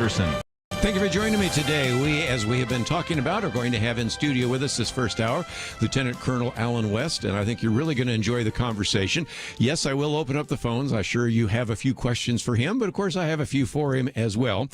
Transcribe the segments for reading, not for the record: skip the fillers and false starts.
Anderson. Thank you for joining me today. We, as we have been talking about, are going to have in studio with us this first hour Lieutenant Colonel Alan West, and I think you're really going to enjoy the conversation. Yes, I will open up the phones. I'm sure you have a few questions for him, but of course I have a few for him as well.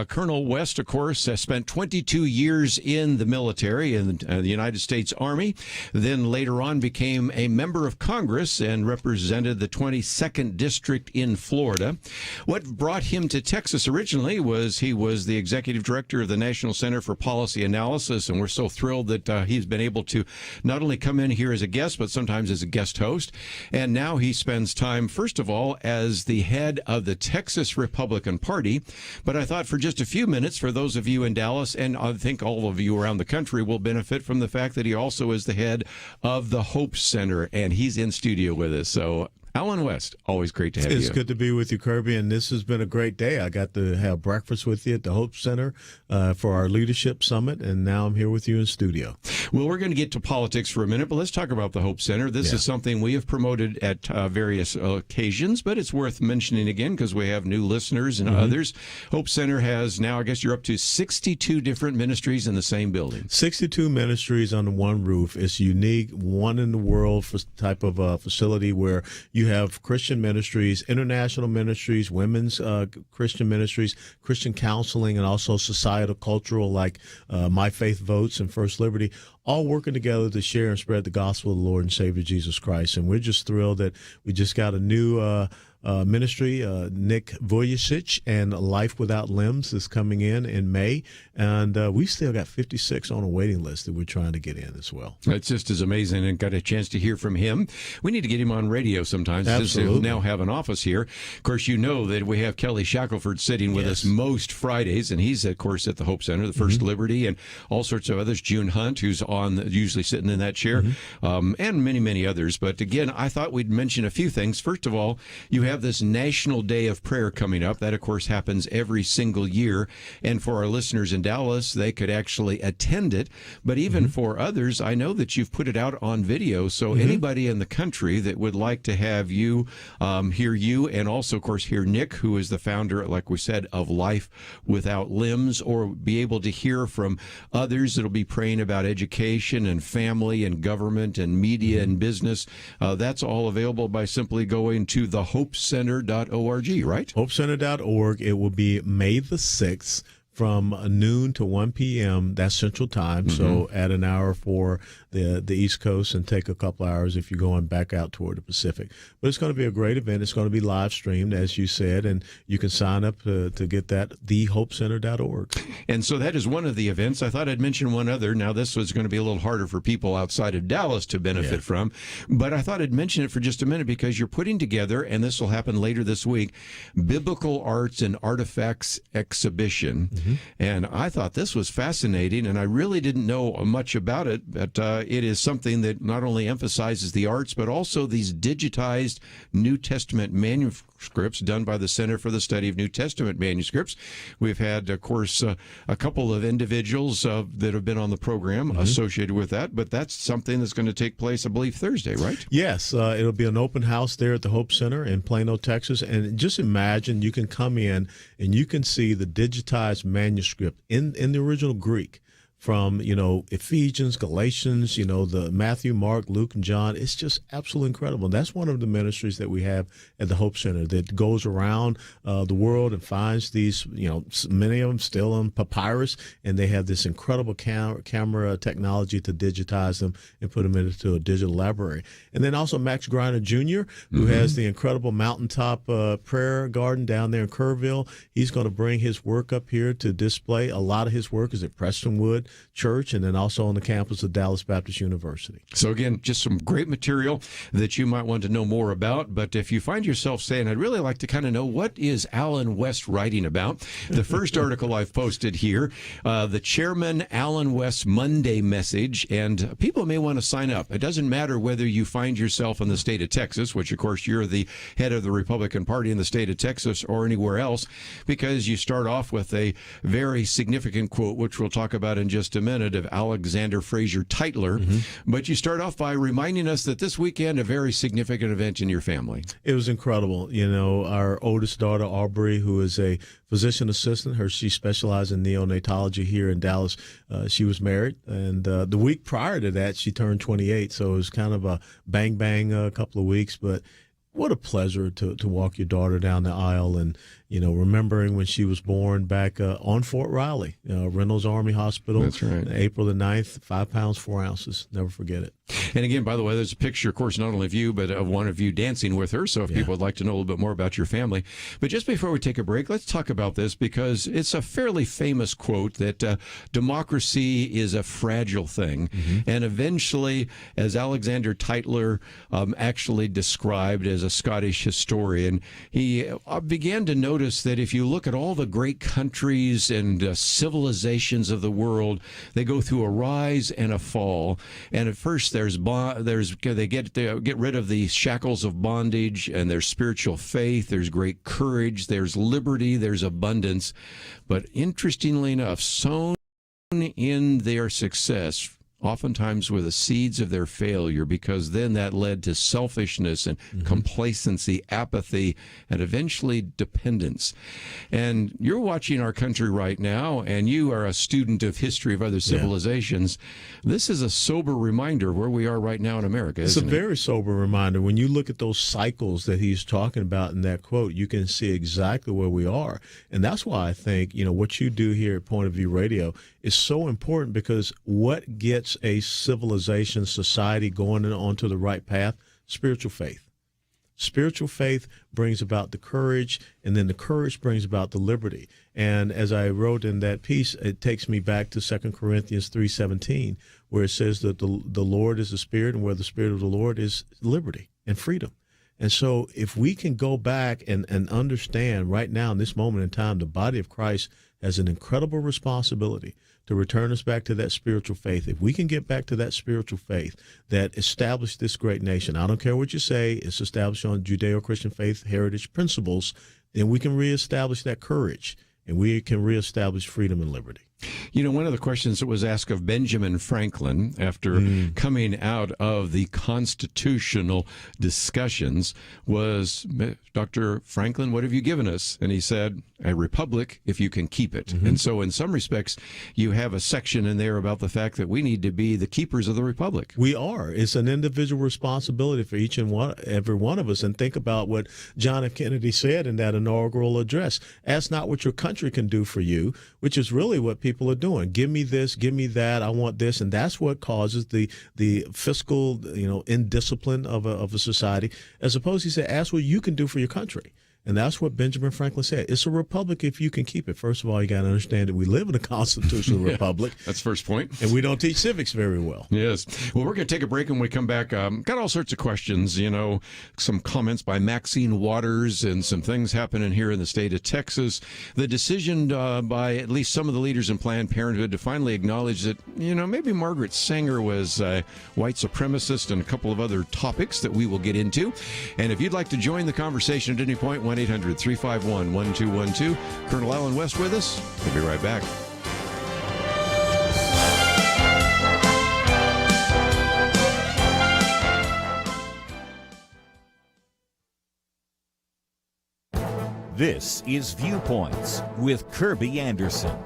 Colonel West, of course, spent 22 years in the military in the United States Army, then later on became a member of Congress and represented the 22nd District in Florida. What brought him to Texas originally was he was the executive director of the National Center for Policy Analysis, and we're so thrilled that he's been able to not only come in here as a guest, but sometimes as a guest host. And now he spends time, first of all, as the head of the Texas Republican Party. But I thought for just a few minutes, for those of you in Dallas, and I think all of you around the country will benefit from the fact that he also is the head of the Hope Center, and he's in studio with us. So Alan West, always great to have you. It's good to be with you, Kerby, and this has been a great day. I got to have breakfast with you at the Hope Center for our Leadership Summit, and now I'm here with you in studio. Well, we're going to get to politics for a minute, but let's talk about the Hope Center. This is something we have promoted at various occasions, but it's worth mentioning again because we have new listeners and others. Hope Center has now, I guess you're up to 62 different ministries in the same building. 62 ministries under one roof. It's unique, one in the world for type of facility where you have Christian ministries, international ministries, women's Christian ministries, Christian counseling, and also societal, cultural, like My Faith Votes and First Liberty, all working together to share and spread the gospel of the Lord and Savior Jesus Christ. And we're just thrilled that we just got a new ministry, Nick Vujicic, and Life Without Limbs is coming in May. And we still got 56 on a waiting list that we're trying to get in as well. It's just as amazing, and got a chance to hear from him. We need to get him on radio sometimes. Absolutely. Since we now have an office here. Of course, you know that we have Kelly Shackelford sitting with us most Fridays, and he's, of course, at the Hope Center, the First Liberty, and all sorts of others. June Hunt, who's usually sitting in that chair, and many, many others. But again, I thought we'd mention a few things. First of all, you have this National Day of Prayer coming up. That, of course, happens every single year. And for our listeners in Dallas, they could actually attend it. But even for others, I know that you've put it out on video. So anybody in the country that would like to have you hear you, and also, of course, hear Nick, who is the founder, like we said, of Life Without Limbs, or be able to hear from others that'll be praying about education and family and government and media and business, that's all available by simply going to thehopecenter.org, right? HopeCenter.org. It will be May the 6th from noon to 1 p.m. That's Central Time, so add an hour for the East Coast and take a couple hours if you're going back out toward the Pacific. But it's going to be a great event. It's going to be live streamed, as you said, and you can sign up to get that, thehopecenter.org. And so that is one of the events. I thought I'd mention one other. Now, this was going to be a little harder for people outside of Dallas to benefit from, but I thought I'd mention it for just a minute because you're putting together, and this will happen later this week, Biblical Arts and Artifacts Exhibition. And I thought this was fascinating, and I really didn't know much about it, but it is something that not only emphasizes the arts, but also these digitized New Testament manuscripts done by the Center for the Study of New Testament Manuscripts. We've had, of course, a couple of individuals that have been on the program associated with that, but that's something that's going to take place, I believe, Thursday, right? Yes, it'll be an open house there at the Hope Center in Plano, Texas. And just imagine you can come in and you can see the digitized manuscript in the original Greek from, Ephesians, Galatians, the Matthew, Mark, Luke, and John. It's just absolutely incredible. And that's one of the ministries that we have at the Hope Center that goes around the world and finds these, many of them still on papyrus, and they have this incredible camera technology to digitize them and put them into a digital library. And then also Max Greiner Jr., who has the incredible mountaintop prayer garden down there in Kerrville. He's going to bring his work up here to display. A lot of his work is at Prestonwood Church, and then also on the campus of Dallas Baptist University. So again, just some great material that you might want to know more about. But if you find yourself saying, I'd really like to kind of know, what is Alan West writing about? The first article I've posted here, the Chairman Alan West Monday Message, and people may want to sign up. It doesn't matter whether you find yourself in the state of Texas, which of course you're the head of the Republican Party in the state of Texas, or anywhere else, because you start off with a very significant quote, which we'll talk about in just just a minute of Alexander Fraser Tytler. But you start off by reminding us that this weekend, a very significant event in your family. It was incredible. You know, our oldest daughter, Aubrey, who is a physician assistant, she specializes in neonatology here in Dallas. She was married, and the week prior to that, she turned 28. So it was kind of a bang a couple of weeks, but what a pleasure to walk your daughter down the aisle and, you know, remembering when she was born back on Fort Riley, Reynolds Army Hospital. That's right. April the 9th, 5 pounds, 4 ounces. Never forget it. And again, by the way, there's a picture, of course, not only of you, but of one of you dancing with her. So if people would like to know a little bit more about your family. But just before we take a break, let's talk about this because it's a fairly famous quote that democracy is a fragile thing. And eventually, as Alexander Tytler actually described as a Scottish historian, he began to notice that if you look at all the great countries and civilizations of the world, they go through a rise and a fall. And at first, they get rid of the shackles of bondage, and there's spiritual faith, there's great courage, there's liberty, there's abundance. But interestingly enough, sown in their success oftentimes were the seeds of their failure, because then that led to selfishness and complacency, apathy, and eventually dependence. And you're watching our country right now, and you are a student of history of other civilizations. This is a sober reminder where we are right now in America, isn't it? It's a very sober reminder. When you look at those cycles that he's talking about in that quote, you can see exactly where we are. And that's why I think, you know, what you do here at Point of View Radio is so important, because what gets a civilization, society going onto the right path? Spiritual faith. Spiritual faith brings about the courage, and then the courage brings about the liberty. And as I wrote in that piece, it takes me back to 2 Corinthians 3:17, where it says that the Lord is the Spirit, and where the Spirit of the Lord is liberty and freedom. And so if we can go back and understand right now in this moment in time, the body of Christ has an incredible responsibility to return us back to that spiritual faith. If we can get back to that spiritual faith that established this great nation, I don't care what you say, it's established on Judeo-Christian faith heritage principles, then we can reestablish that courage, and we can reestablish freedom and liberty. You know, one of the questions that was asked of Benjamin Franklin after coming out of the constitutional discussions was, Dr. Franklin, what have you given us? And he said, a republic if you can keep it. And so in some respects, you have a section in there about the fact that we need to be the keepers of the republic. We are. It's an individual responsibility for each and every one of us. And think about what John F. Kennedy said in that inaugural address. Ask not what your country can do for you, which is really what people are doing. Give me this, give me that, I want this. And that's what causes the fiscal, indiscipline of a society, as opposed to, he said, ask what you can do for your country. And that's what Benjamin Franklin said. It's a republic if you can keep it. First of all, you got to understand that we live in a constitutional republic. That's first point. And we don't teach civics very well. Yes. Well, we're going to take a break, and when we come back, got all sorts of questions, some comments by Maxine Waters and some things happening here in the state of Texas. The decision by at least some of the leaders in Planned Parenthood to finally acknowledge that, maybe Margaret Sanger was a white supremacist, and a couple of other topics that we will get into. And if you'd like to join the conversation at any point, 1-800-351-1212. Colonel Allen West with us. We'll be right back. This is Viewpoints with Kerby Anderson.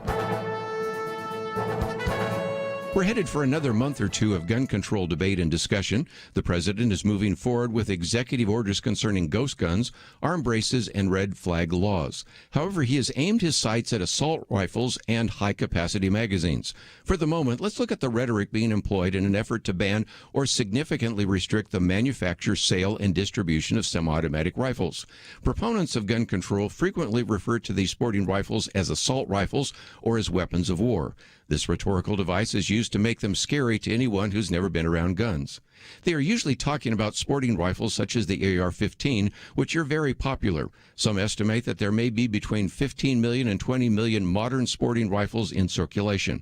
We're headed for another month or two of gun control debate and discussion. The president is moving forward with executive orders concerning ghost guns, arm braces, and red flag laws. However, he has aimed his sights at assault rifles and high-capacity magazines. For the moment, let's look at the rhetoric being employed in an effort to ban or significantly restrict the manufacture, sale, and distribution of semi-automatic rifles. Proponents of gun control frequently refer to these sporting rifles as assault rifles or as weapons of war. This rhetorical device is used to make them scary to anyone who's never been around guns. They are usually talking about sporting rifles such as the AR-15, which are very popular. Some estimate that there may be between 15 million and 20 million modern sporting rifles in circulation.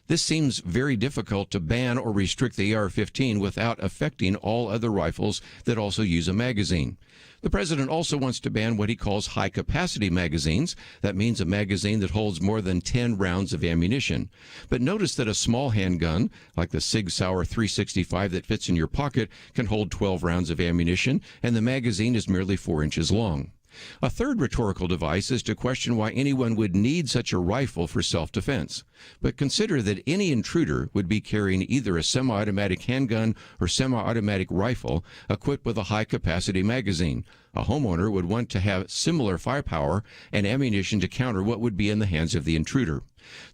This seems very difficult to ban or restrict the AR-15 without affecting all other rifles that also use a magazine. The president also wants to ban what he calls high-capacity magazines. That means a magazine that holds more than 10 rounds of ammunition. But notice that a small handgun, like the Sig Sauer 365 that fits in your pocket, can hold 12 rounds of ammunition, and the magazine is merely 4 inches long. A third rhetorical device is to question why anyone would need such a rifle for self-defense. But consider that any intruder would be carrying either a semi-automatic handgun or semi-automatic rifle equipped with a high-capacity magazine. A homeowner would want to have similar firepower and ammunition to counter what would be in the hands of the intruder.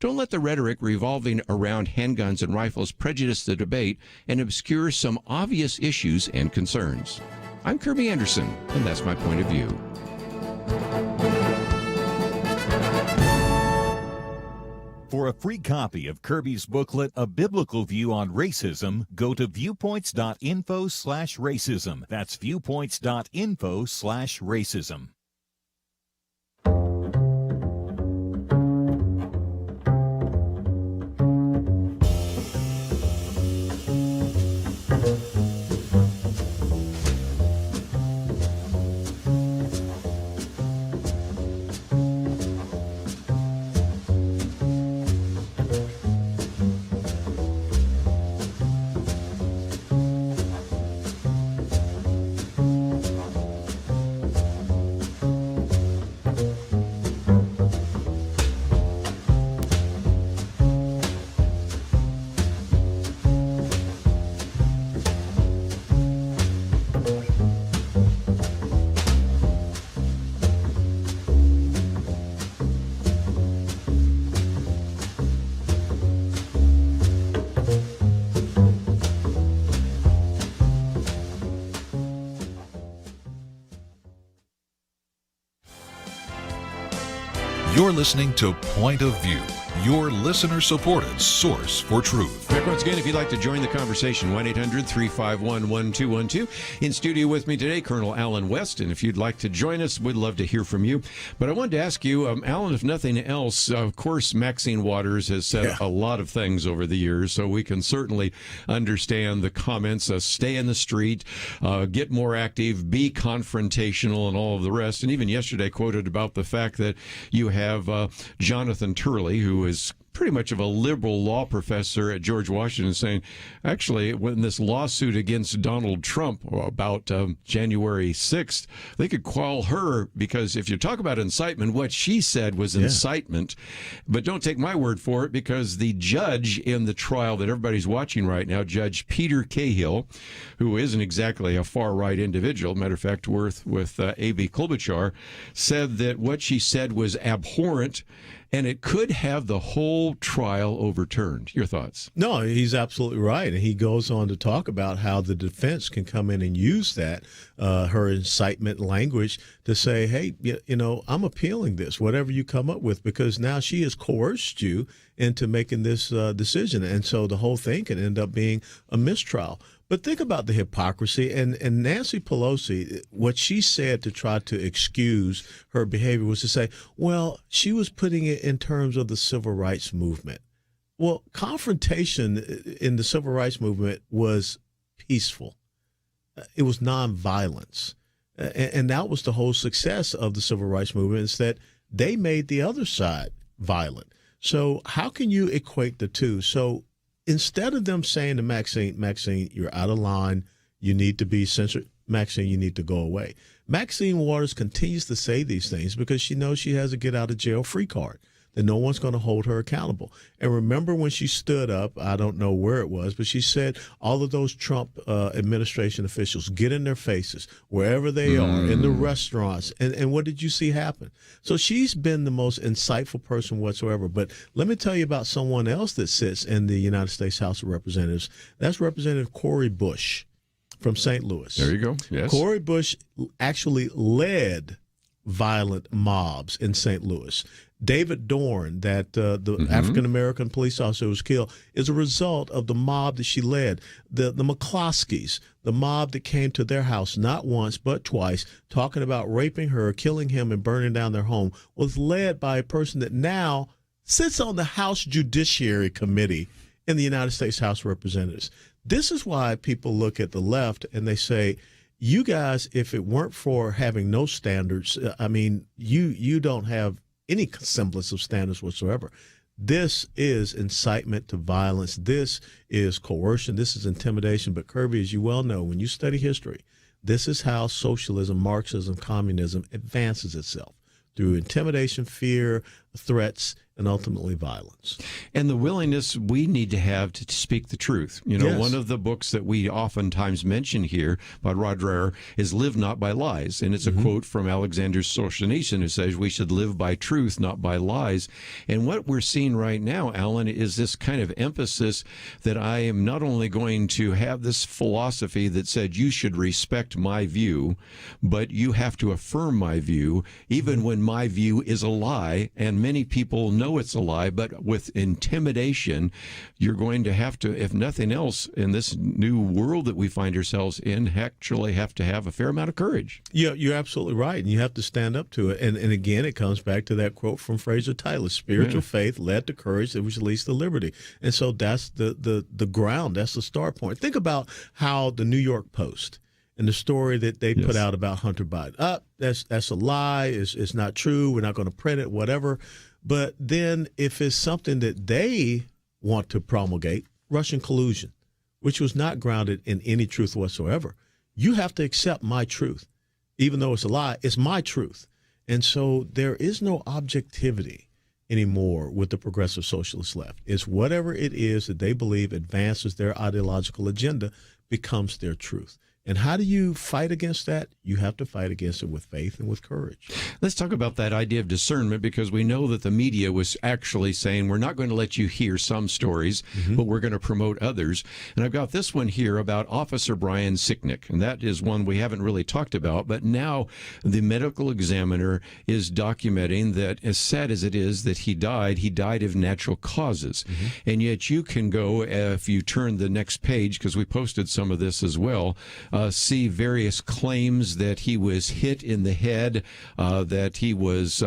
Don't let the rhetoric revolving around handguns and rifles prejudice the debate and obscure some obvious issues and concerns. I'm Kerby Anderson, and that's my point of view. For a free copy of Kerby's booklet, A Biblical View on Racism, go to viewpoints.info/racism. That's viewpoints.info/racism. You're listening to Point of View, your listener-supported source for truth. Back once again, if you'd like to join the conversation, 1-800-351-1212. In studio with me today, Colonel Alan West, and if you'd like to join us, we'd love to hear from you. But I wanted to ask you, Alan, if nothing else, of course, Maxine Waters has said a lot of things over the years, so we can certainly understand the comments, stay in the street, get more active, be confrontational, and all of the rest. And even yesterday quoted about the fact that you have Jonathan Turley, who is pretty much of a liberal law professor at George Washington, saying, actually, when this lawsuit against Donald Trump about January 6th, they could call her, because if you talk about incitement, what she said was incitement. But don't take my word for it, because the judge in the trial that everybody's watching right now, Judge Peter Cahill, who isn't exactly a far-right individual, matter of fact, with A.B. Klobuchar, said that what she said was abhorrent, and it could have the whole trial overturned. Your thoughts? No, he's absolutely right. And he goes on to talk about how the defense can come in and use that, her incitement language, to say, hey, you know, I'm appealing this, whatever you come up with, because now she has coerced you into making this decision. And so the whole thing can end up being a mistrial. But think about the hypocrisy. And Nancy Pelosi, what she said to try to excuse her behavior was to say, well, she was putting it in terms of the civil rights movement. Well, confrontation in the civil rights movement was peaceful. It was nonviolence. And that was the whole success of the civil rights movement, is that they made the other side violent. So how can you equate the two? So instead of them saying to Maxine, you're out of line, you need to be censored, Maxine, you need to go away. Maxine Waters continues to say these things because she knows she has a get-out-of-jail-free card, that no one's going to hold her accountable. And remember when she stood up, I don't know where it was, but she said all of those Trump administration officials, get in their faces, wherever they are, in the restaurants. And what did you see happen? So she's been the most insightful person whatsoever. But let me tell you about someone else that sits in the United States House of Representatives. That's Representative Cori Bush from St. Louis. There you go. Yes. Cori Bush actually led violent mobs in St. Louis. David Dorn, that the African-American police officer who was killed, is a result of the mob that she led. The McCloskeys, the mob that came to their house not once but twice, talking about raping her, killing him, and burning down their home, was led by a person that now sits on the House Judiciary Committee in the United States House of Representatives. This is why people look at the left and they say, you guys, if it weren't for having no standards, I mean, you don't have any semblance of standards whatsoever. This is incitement to violence. This is coercion. This is intimidation. But Kerby, as you well know, when you study history, this is how socialism, Marxism, communism advances itself, through intimidation, fear, threats, and ultimately violence. And the willingness we need to have to speak the truth. You know, Yes. one of the books that we oftentimes mention here by Rod Dreher is Live Not by Lies. And it's a quote from Alexander Solzhenitsyn, who says we should live by truth, not by lies. And what we're seeing right now, Alan, is this kind of emphasis that I am not only going to have this philosophy that said you should respect my view, but you have to affirm my view, even when my view is a lie. And many people know it's a lie, but with intimidation, you're going to have to, if nothing else, in this new world that we find ourselves in, actually have to have a fair amount of courage. Yeah, you're absolutely right, and you have to stand up to it. And again, it comes back to that quote from Fraser Tyler: "Spiritual faith led to courage, which leads to liberty." And so that's the ground. That's the start point. Think about how the New York Post and the story that they put out about Hunter Biden. That's a lie. It's not true. We're not going to print it. Whatever. But then if it's something that they want to promulgate, Russian collusion, which was not grounded in any truth whatsoever, you have to accept my truth. Even though it's a lie, it's my truth. And so there is no objectivity anymore with the progressive socialist left. It's whatever it is that they believe advances their ideological agenda becomes their truth. And how do you fight against that? You have to fight against it with faith and with courage. Let's talk about that idea of discernment, because we know that the media was actually saying, we're not going to let you hear some stories, but we're going to promote others. And I've got this one here about Officer Brian Sicknick, and that is one we haven't really talked about. But now the medical examiner is documenting that, as sad as it is that he died of natural causes. And yet you can go, if you turn the next page, because we posted some of this as well, see various claims that he was hit in the head, that he was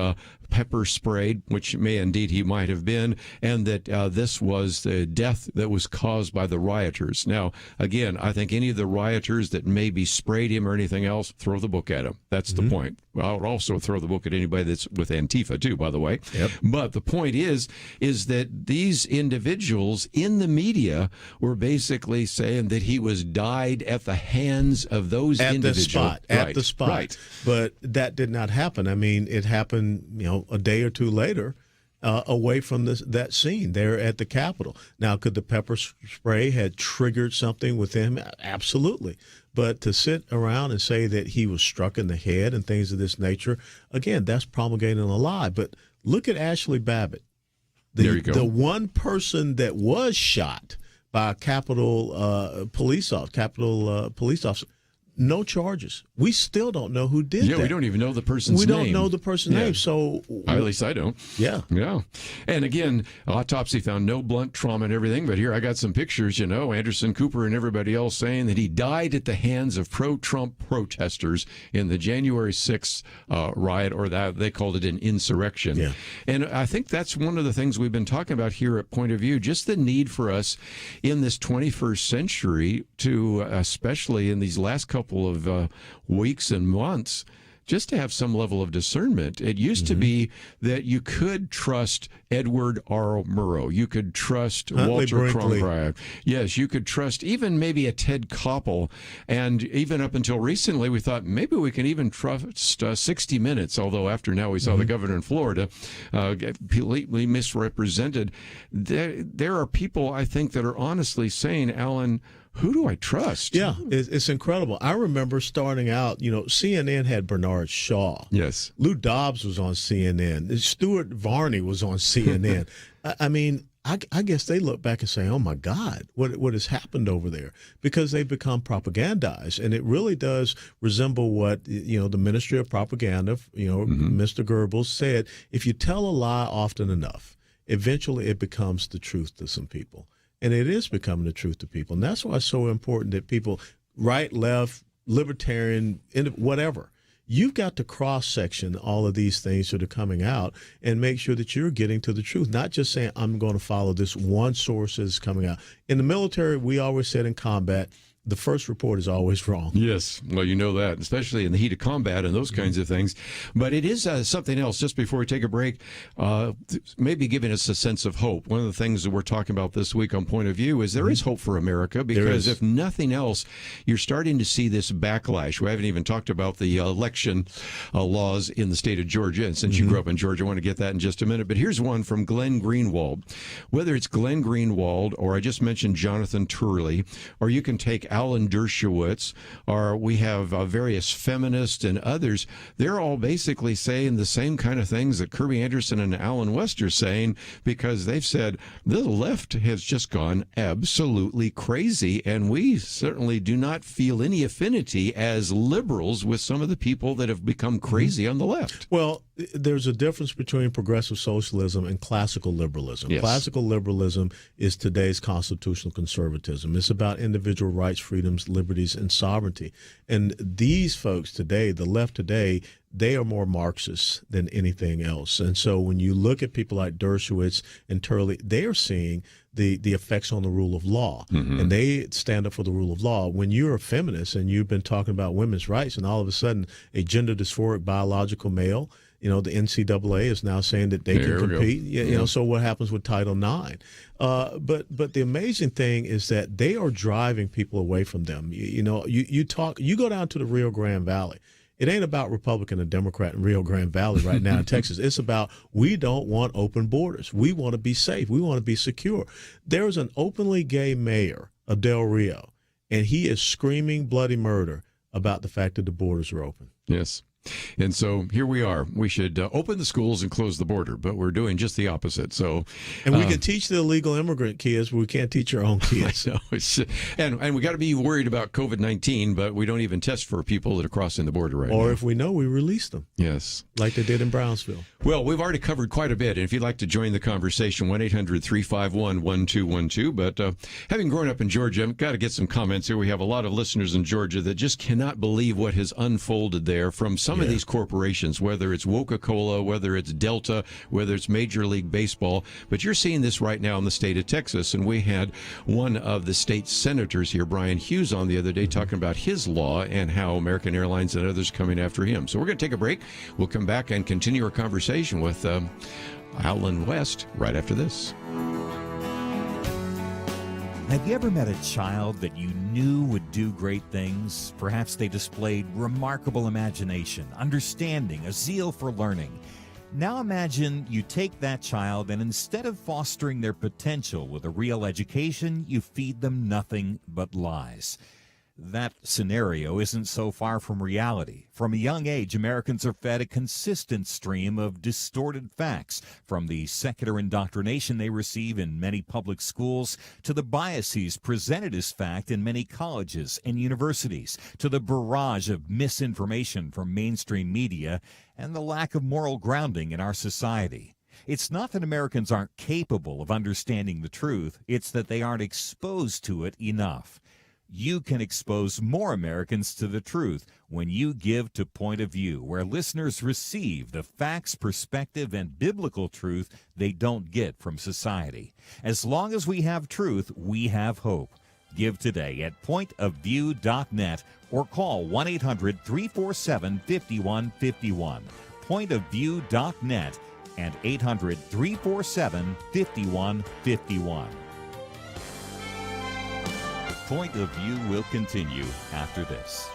pepper sprayed, which he might have been, and that this was the death that was caused by the rioters. Now, again, I think any of the rioters that maybe sprayed him or anything else, throw the book at him. That's the point. I would also throw the book at anybody that's with Antifa, too, by the way. But the point is that these individuals in the media were basically saying that he was died at the hands of those individuals. At the spot. Right. But that did not happen. I mean, it happened, a day or two later, away from that scene there at the Capitol. Now, could the pepper spray had triggered something within him? Absolutely. But to sit around and say that he was struck in the head and things of this nature, again, that's promulgating a lie. But look at Ashley Babbitt. There you go. The one person that was shot by a Capitol police officer. No charges. We still don't know who did that. Yeah, we don't even know the person's name. We don't know the person's name. So, at least I don't. Yeah. And again, autopsy found no blunt trauma and everything. But here I got some pictures, Anderson Cooper and everybody else saying that he died at the hands of pro-Trump protesters in the January 6th riot, or that they called it an insurrection. Yeah. And I think that's one of the things we've been talking about here at Point of View, just the need for us in this 21st century to, especially in these last couple of weeks and months, just to have some level of discernment. It used to be that you could trust Edward R. Murrow. You could trust Walter Cronkite. Yes, you could trust even maybe a Ted Koppel. And even up until recently, we thought maybe we can even trust 60 Minutes, although after now we saw the governor in Florida get completely misrepresented. There are people, I think, that are honestly saying, Alan, who do I trust? Yeah, it's incredible. I remember starting out, CNN had Bernard Shaw. Yes. Lou Dobbs was on CNN. Stuart Varney was on CNN. I mean, I guess they look back and say, oh, my God, what has happened over there? Because they've become propagandized. And it really does resemble what, the Ministry of Propaganda, Mr. Goebbels said, if you tell a lie often enough, eventually it becomes the truth to some people. And it is becoming the truth to people. And that's why it's so important that people, right, left, libertarian, whatever, you've got to cross-section all of these things that are coming out and make sure that you're getting to the truth, not just saying, I'm going to follow this one source that's coming out. In the military, we always said in combat, the first report is always wrong. Yes, well, you know that, especially in the heat of combat and those kinds of things. But it is something else, just before we take a break, maybe giving us a sense of hope. One of the things that we're talking about this week on Point of View is there is hope for America, because if nothing else, you're starting to see this backlash. We haven't even talked about the election laws in the state of Georgia, and since you grew up in Georgia, I want to get that in just a minute. But here's one from Glenn Greenwald. Whether it's Glenn Greenwald, or I just mentioned Jonathan Turley, or you can take Alan Dershowitz, or we have various feminists and others, they're all basically saying the same kind of things that Kerby Anderson and Alan West are saying, because they've said the left has just gone absolutely crazy, and we certainly do not feel any affinity as liberals with some of the people that have become crazy on the left. Well, there's a difference between progressive socialism and classical liberalism. Yes. Classical liberalism is today's constitutional conservatism. It's about individual rights, freedoms, liberties, and sovereignty. And these folks today, the left today, they are more Marxist than anything else. And so when you look at people like Dershowitz and Turley, they are seeing the effects on the rule of law, and they stand up for the rule of law. When you're a feminist and you've been talking about women's rights, and all of a sudden a gender dysphoric biological male, the NCAA is now saying that they can compete. So what happens with Title IX? But the amazing thing is that they are driving people away from them. You go down to the Rio Grande Valley. It ain't about Republican and Democrat in Rio Grande Valley right now in Texas. It's about, we don't want open borders. We want to be safe. We want to be secure. There is an openly gay mayor of Del Rio, and he is screaming bloody murder about the fact that the borders are open. Yes. And so here we are. We should open the schools and close the border, but we're doing just the opposite. So, and we can teach the illegal immigrant kids, but we can't teach our own kids. And we got to be worried about COVID-19, but we don't even test for people that are crossing the border right now. Or if we know, we release them. Yes. Like they did in Brownsville. Well, we've already covered quite a bit. And if you'd like to join the conversation, 1-800-351-1212. But having grown up in Georgia, I've got to get some comments here. We have a lot of listeners in Georgia that just cannot believe what has unfolded there from some of these corporations, whether it's Coca-Cola, whether it's Delta, whether it's Major League Baseball. But you're seeing this right now in the state of Texas. And we had one of the state senators here, Brian Hughes, on the other day talking about his law and how American Airlines and others coming after him. So we're going to take a break. We'll come back and continue our conversation with Alan West right after this. Have you ever met a child that you knew would do great things? Perhaps they displayed remarkable imagination, understanding, a zeal for learning. Now imagine you take that child and instead of fostering their potential with a real education, you feed them nothing but lies. That scenario isn't so far from reality. From a young age, Americans are fed a consistent stream of distorted facts, from the secular indoctrination they receive in many public schools, to the biases presented as fact in many colleges and universities, to the barrage of misinformation from mainstream media, and the lack of moral grounding in our society. It's not that Americans aren't capable of understanding the truth, it's that they aren't exposed to it enough. You can expose more Americans to the truth when you give to Point of View, where listeners receive the facts, perspective, and biblical truth they don't get from society. As long as we have truth, we have hope. Give today at pointofview.net or call 1-800-347-5151. Pointofview.net and 800-347-5151. Point of View will continue after this.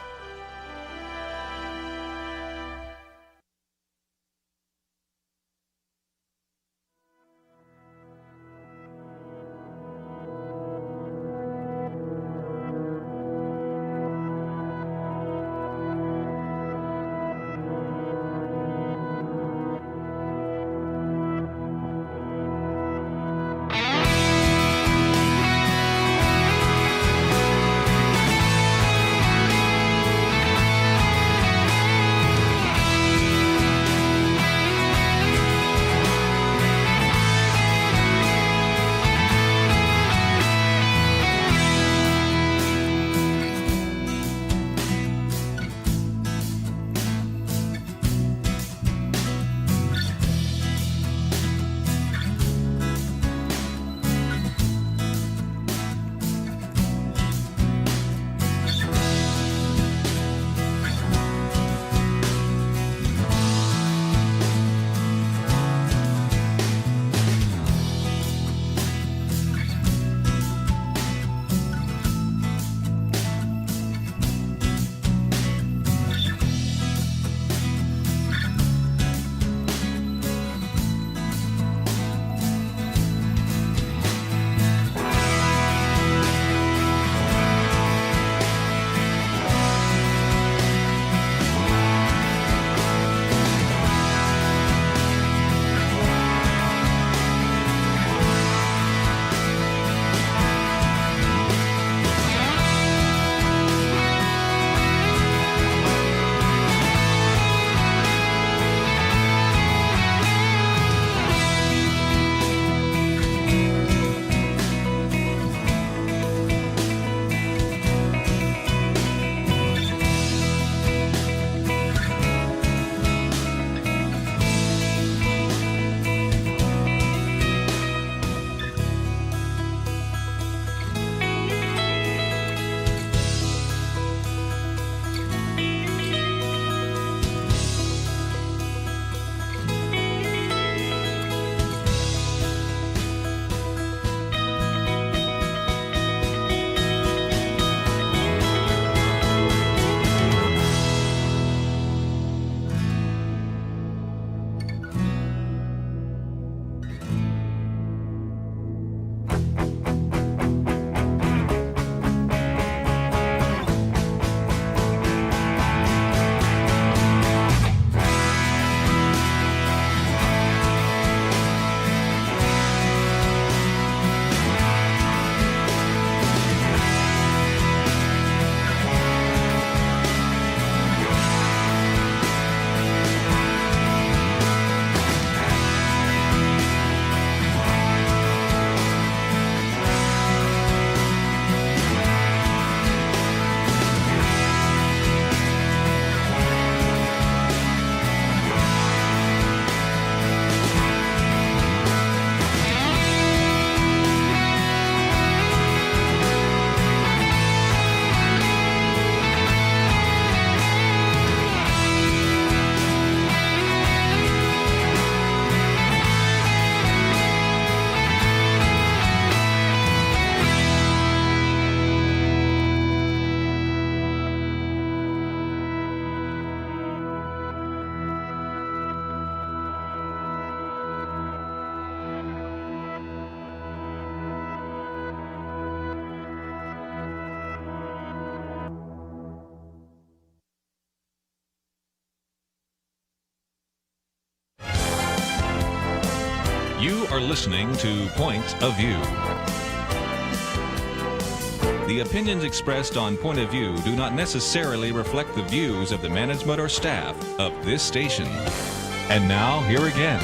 You are listening to Point of View. The opinions expressed on Point of View do not necessarily reflect the views of the management or staff of this station. And now, here again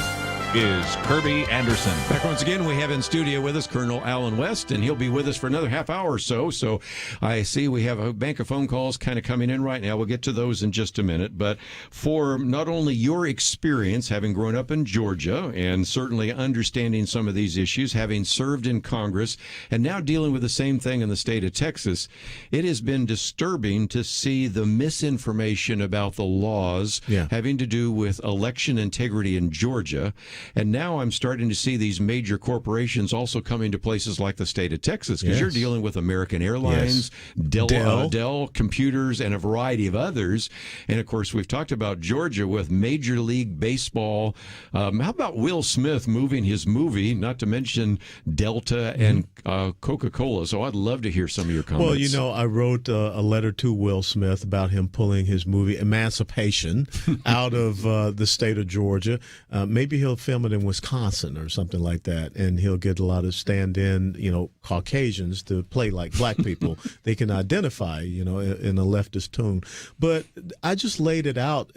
is Kerby Anderson. Back once again, we have in studio with us Colonel Alan West, and he'll be with us for another half hour or so. So I see we have a bank of phone calls kind of coming in right now. We'll get to those in just a minute. But for not only your experience, having grown up in Georgia and certainly understanding some of these issues, having served in Congress, and now dealing with the same thing in the state of Texas, it has been disturbing to see the misinformation about the laws having to do with election integrity in Georgia. And now I'm starting to see these major corporations also coming to places like the state of Texas, because you're dealing with American Airlines, Dell Computers, and a variety of others. And, of course, we've talked about Georgia with Major League Baseball. How about Will Smith moving his movie, not to mention Delta and Coca-Cola? So I'd love to hear some of your comments. Well, you know, I wrote a letter to Will Smith about him pulling his movie Emancipation out of the state of Georgia. Maybe he'll film it in Wisconsin or something like that, and he'll get a lot of stand-in, Caucasians to play like black people they can identify, in a leftist tune. But I just laid it out,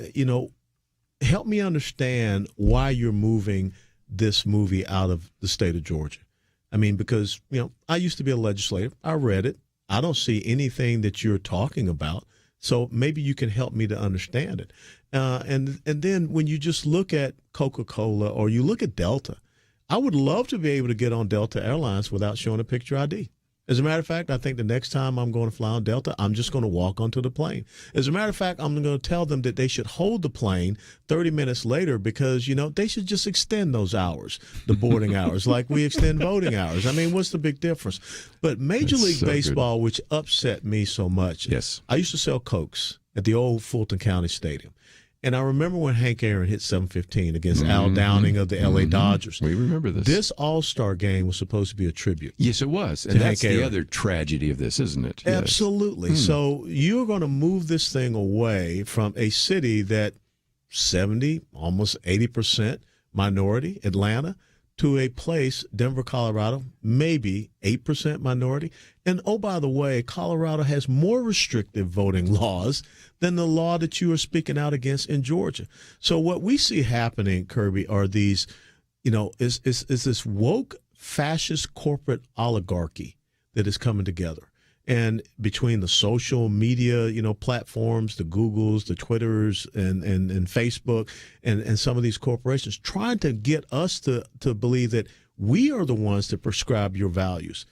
help me understand why you're moving this movie out of the state of Georgia. I mean, because, I used to be a legislator. I read it. I don't see anything that you're talking about. So maybe you can help me to understand it. And then when you just look at Coca-Cola or you look at Delta, I would love to be able to get on Delta Airlines without showing a picture ID. As a matter of fact, I think the next time I'm going to fly on Delta, I'm just going to walk onto the plane. As a matter of fact, I'm going to tell them that they should hold the plane 30 minutes later because, they should just extend those hours, the boarding hours, like we extend voting hours. I mean, what's the big difference? But Major League Baseball, which upset me so much, I used to sell Cokes at the old Fulton County Stadium. And I remember when Hank Aaron hit 715 against Al Downing of the L.A. Dodgers. We remember this. This All-Star game was supposed to be a tribute. Yes, it was. And that's the other tragedy of this, isn't it? Yes. Absolutely. So you're going to move this thing away from a city that 70, almost 80% minority, Atlanta, to a place, Denver, Colorado, maybe 8% minority. And, oh, by the way, Colorado has more restrictive voting laws than the law that you are speaking out against in Georgia. So what we see happening, Kerby, are these, is this woke fascist corporate oligarchy that is coming together. And between the social media, platforms, the Googles, the Twitters, and Facebook, and some of these corporations, trying to get us to believe that we are the ones that prescribe your values.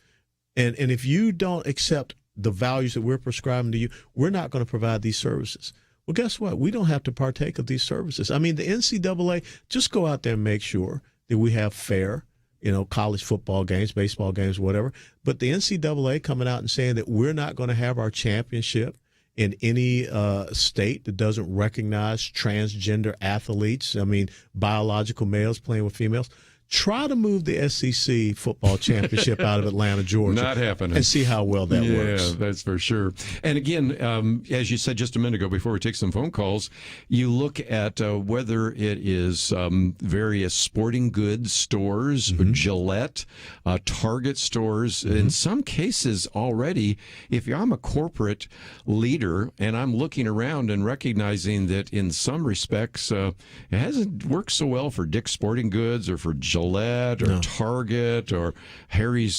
And if you don't accept the values that we're prescribing to you, we're not going to provide these services. Well, guess what? We don't have to partake of these services. I mean, the NCAA, just go out there and make sure that we have fair, college football games, baseball games, whatever. But the NCAA coming out and saying that we're not going to have our championship in any state that doesn't recognize transgender athletes, biological males playing with females. Try to move the SEC football championship out of Atlanta, Georgia. Not happening. And see how well that works. Yeah, that's for sure. And again, as you said just a minute ago before we take some phone calls, you look at whether it is various sporting goods stores, Gillette, Target stores. In some cases already, if I'm a corporate leader and I'm looking around and recognizing that in some respects it hasn't worked so well for Dick's Sporting Goods or for Gillette or Target or Harry's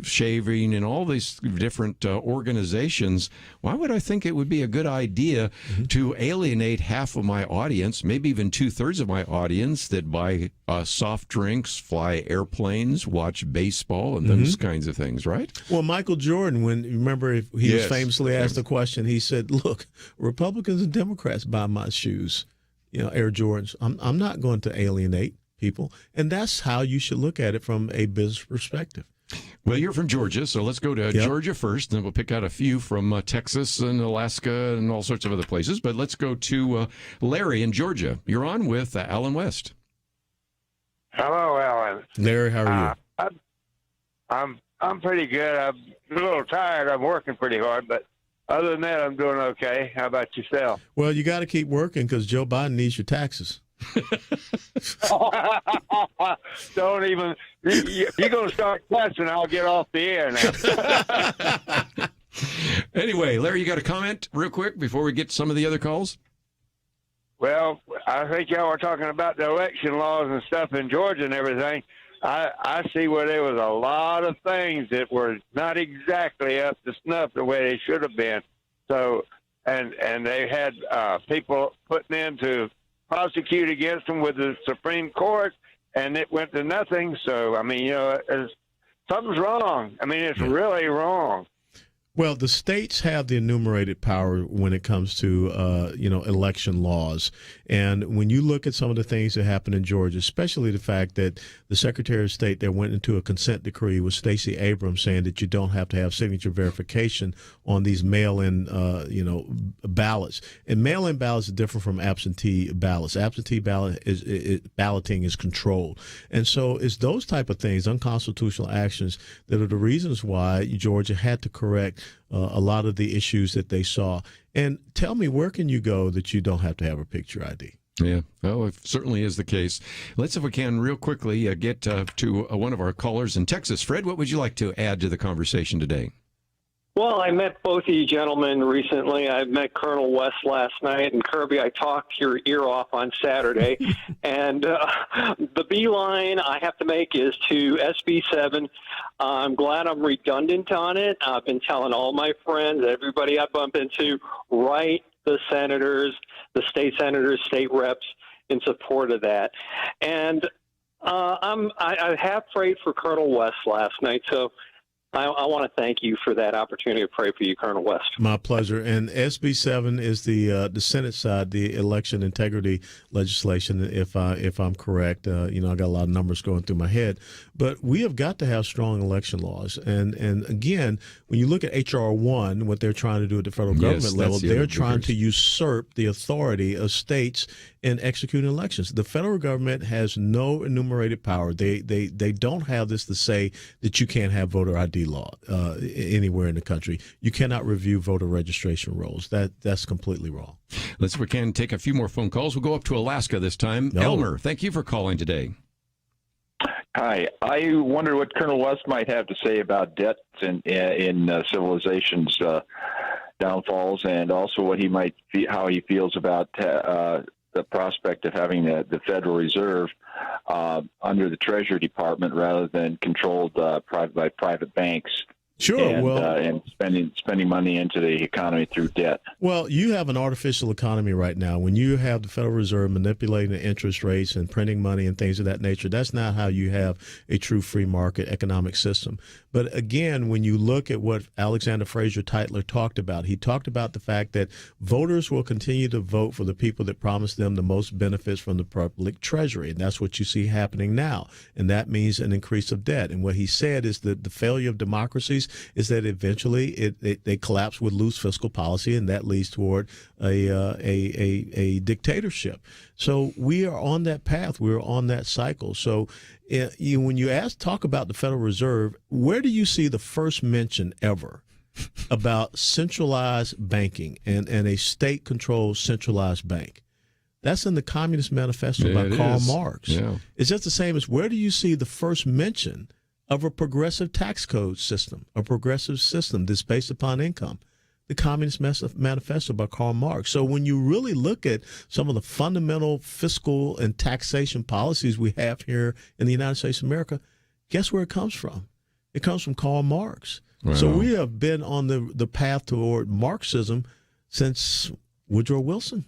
Shaving and all these different organizations, why would I think it would be a good idea to alienate half of my audience, maybe even 2/3 of my audience that buy soft drinks, fly airplanes, watch baseball, and those kinds of things, right? Well, Michael Jordan, remember he was famously asked the question, he said, look, Republicans and Democrats buy my shoes, Air Jordans. I'm not going to alienate people. And that's how you should look at it from a business perspective. Well, you're from Georgia, so let's go to Georgia first, then we'll pick out a few from Texas and Alaska and all sorts of other places. But let's go to Larry in Georgia. You're on with Alan West. Hello, Alan. Larry, how are you? I'm pretty good. I'm a little tired. I'm working pretty hard, but other than that, I'm doing okay. How about yourself? Well, you got to keep working because Joe Biden needs your taxes. Don't even. You're going to start cussing, I'll get off the air now. Anyway, Larry, you got a comment real quick before we get to some of the other calls? Well, I think y'all were talking about the election laws and stuff in Georgia and everything. I see where there was a lot of things that were not exactly up to snuff the way they should have been. So, and they had people putting in to prosecute against them with the Supreme Court, and it went to nothing. So, I mean, something's wrong. I mean, it's really wrong. Well, the states have the enumerated power when it comes to, election laws. And when you look at some of the things that happened in Georgia, especially the fact that the Secretary of State that went into a consent decree with Stacey Abrams saying that you don't have to have signature verification on these mail-in, ballots. And mail-in ballots are different from absentee ballots. Absentee balloting is controlled. And so it's those type of things, unconstitutional actions, that are the reasons why Georgia had to correct a lot of the issues that they saw. And tell me, where can you go that you don't have to have a picture ID? Yeah, well, it certainly is the case. Let's, if we can, real quickly get to one of our callers in Texas. Fred, what would you like to add to the conversation today? Well, I met both of you gentlemen recently. I met Colonel West last night, and Kerby, I talked your ear off on Saturday. And the beeline I have to make is to SB 7. I'm glad I'm redundant on it. I've been telling all my friends, everybody I bump into, write the senators, the state senators, state reps in support of that. And I have prayed for Colonel West last night, so I want to thank you for that opportunity to pray for you, Colonel West. My pleasure. And SB 7 is the Senate side, the election integrity legislation. If I'm correct, I got a lot of numbers going through my head. But we have got to have strong election laws. And again, when you look at HR 1, what they're trying to do at the federal government level, they're trying to usurp the authority of states in executing elections. The federal government has no enumerated power. They don't have this to say that you can't have voter ID law anywhere in the country. You cannot review voter registration rolls. That's completely wrong. Let's, if we can, take a few more phone calls. We'll go up to Alaska this time. No. Elmer, thank you for calling today. Hi. I wonder what Colonel West might have to say about debt in civilization's downfalls, and also what how he feels about the prospect of having the Federal Reserve under the Treasury Department rather than controlled by private banks. Sure. And spending money into the economy through debt. Well, you have an artificial economy right now. When you have the Federal Reserve manipulating the interest rates and printing money and things of that nature, that's not how you have a true free market economic system. But again, when you look at what Alexander Fraser Tytler talked about, he talked about the fact that voters will continue to vote for the people that promise them the most benefits from the public treasury. And that's what you see happening now. And that means an increase of debt. And what he said is that the failure of democracies is that eventually they collapse with loose fiscal policy, and that leads toward a dictatorship. So we are on that path. We're on that cycle. So when you talk about the Federal Reserve, where do you see the first mention ever about centralized banking and a state-controlled centralized bank? That's in the Communist Manifesto by Karl Marx. Yeah. It's just the same as where do you see the first mention of a progressive tax code system, a progressive system that's based upon income? The Communist Manifesto by Karl Marx. So when you really look at some of the fundamental fiscal and taxation policies we have here in the United States of America, guess where it comes from? It comes from Karl Marx. Wow. So we have been on the path toward Marxism since Woodrow Wilson.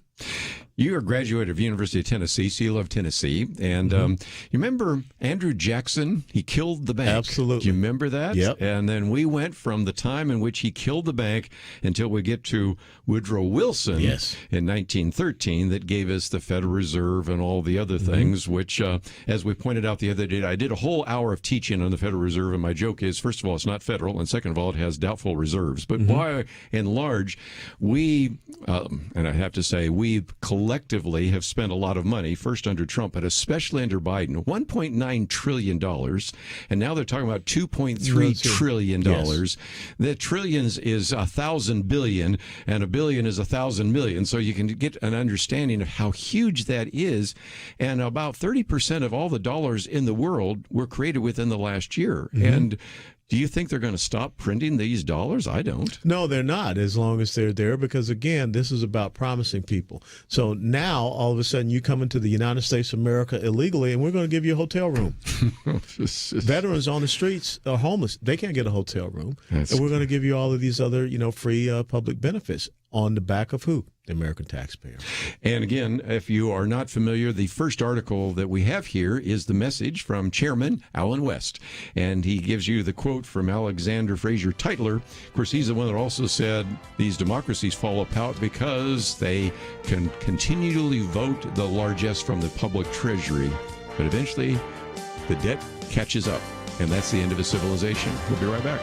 You are a graduate of University of Tennessee, so you love Tennessee. And you remember Andrew Jackson? He killed the bank. Absolutely. Do you remember that? Yep. And then we went from the time in which he killed the bank until we get to Woodrow Wilson in 1913 that gave us the Federal Reserve and all the other things, which, as we pointed out the other day, I did a whole hour of teaching on the Federal Reserve, and my joke is, first of all, it's not federal, and second of all, it has doubtful reserves. But by and large, we, and I have to say, we've collectively collectively have spent a lot of money, first under Trump, but especially under Biden, $1.9 trillion. And now they're talking about $2.3 trillion. Yes. The trillions is 1,000 billion, and a billion is 1,000 million. So you can get an understanding of how huge that is. And about 30% of all the dollars in the world were created within the last year. Mm-hmm. And do you think they're going to stop printing these dollars? I don't. No, they're not, as long as they're there, because, again, this is about promising people. So now, all of a sudden, you come into the United States of America illegally, and we're going to give you a hotel room. Veterans on the streets are homeless. They can't get a hotel room. And we're going to give you all of these other, free public benefits on the back of who? The American taxpayer. And again, if you are not familiar, the first article that we have here is the message from Chairman Alan West. And he gives you the quote from Alexander Fraser Tytler. Of course, he's the one that also said these democracies fall apart because they can continually vote the largesse from the public treasury. But eventually, the debt catches up. And that's the end of a civilization. We'll be right back.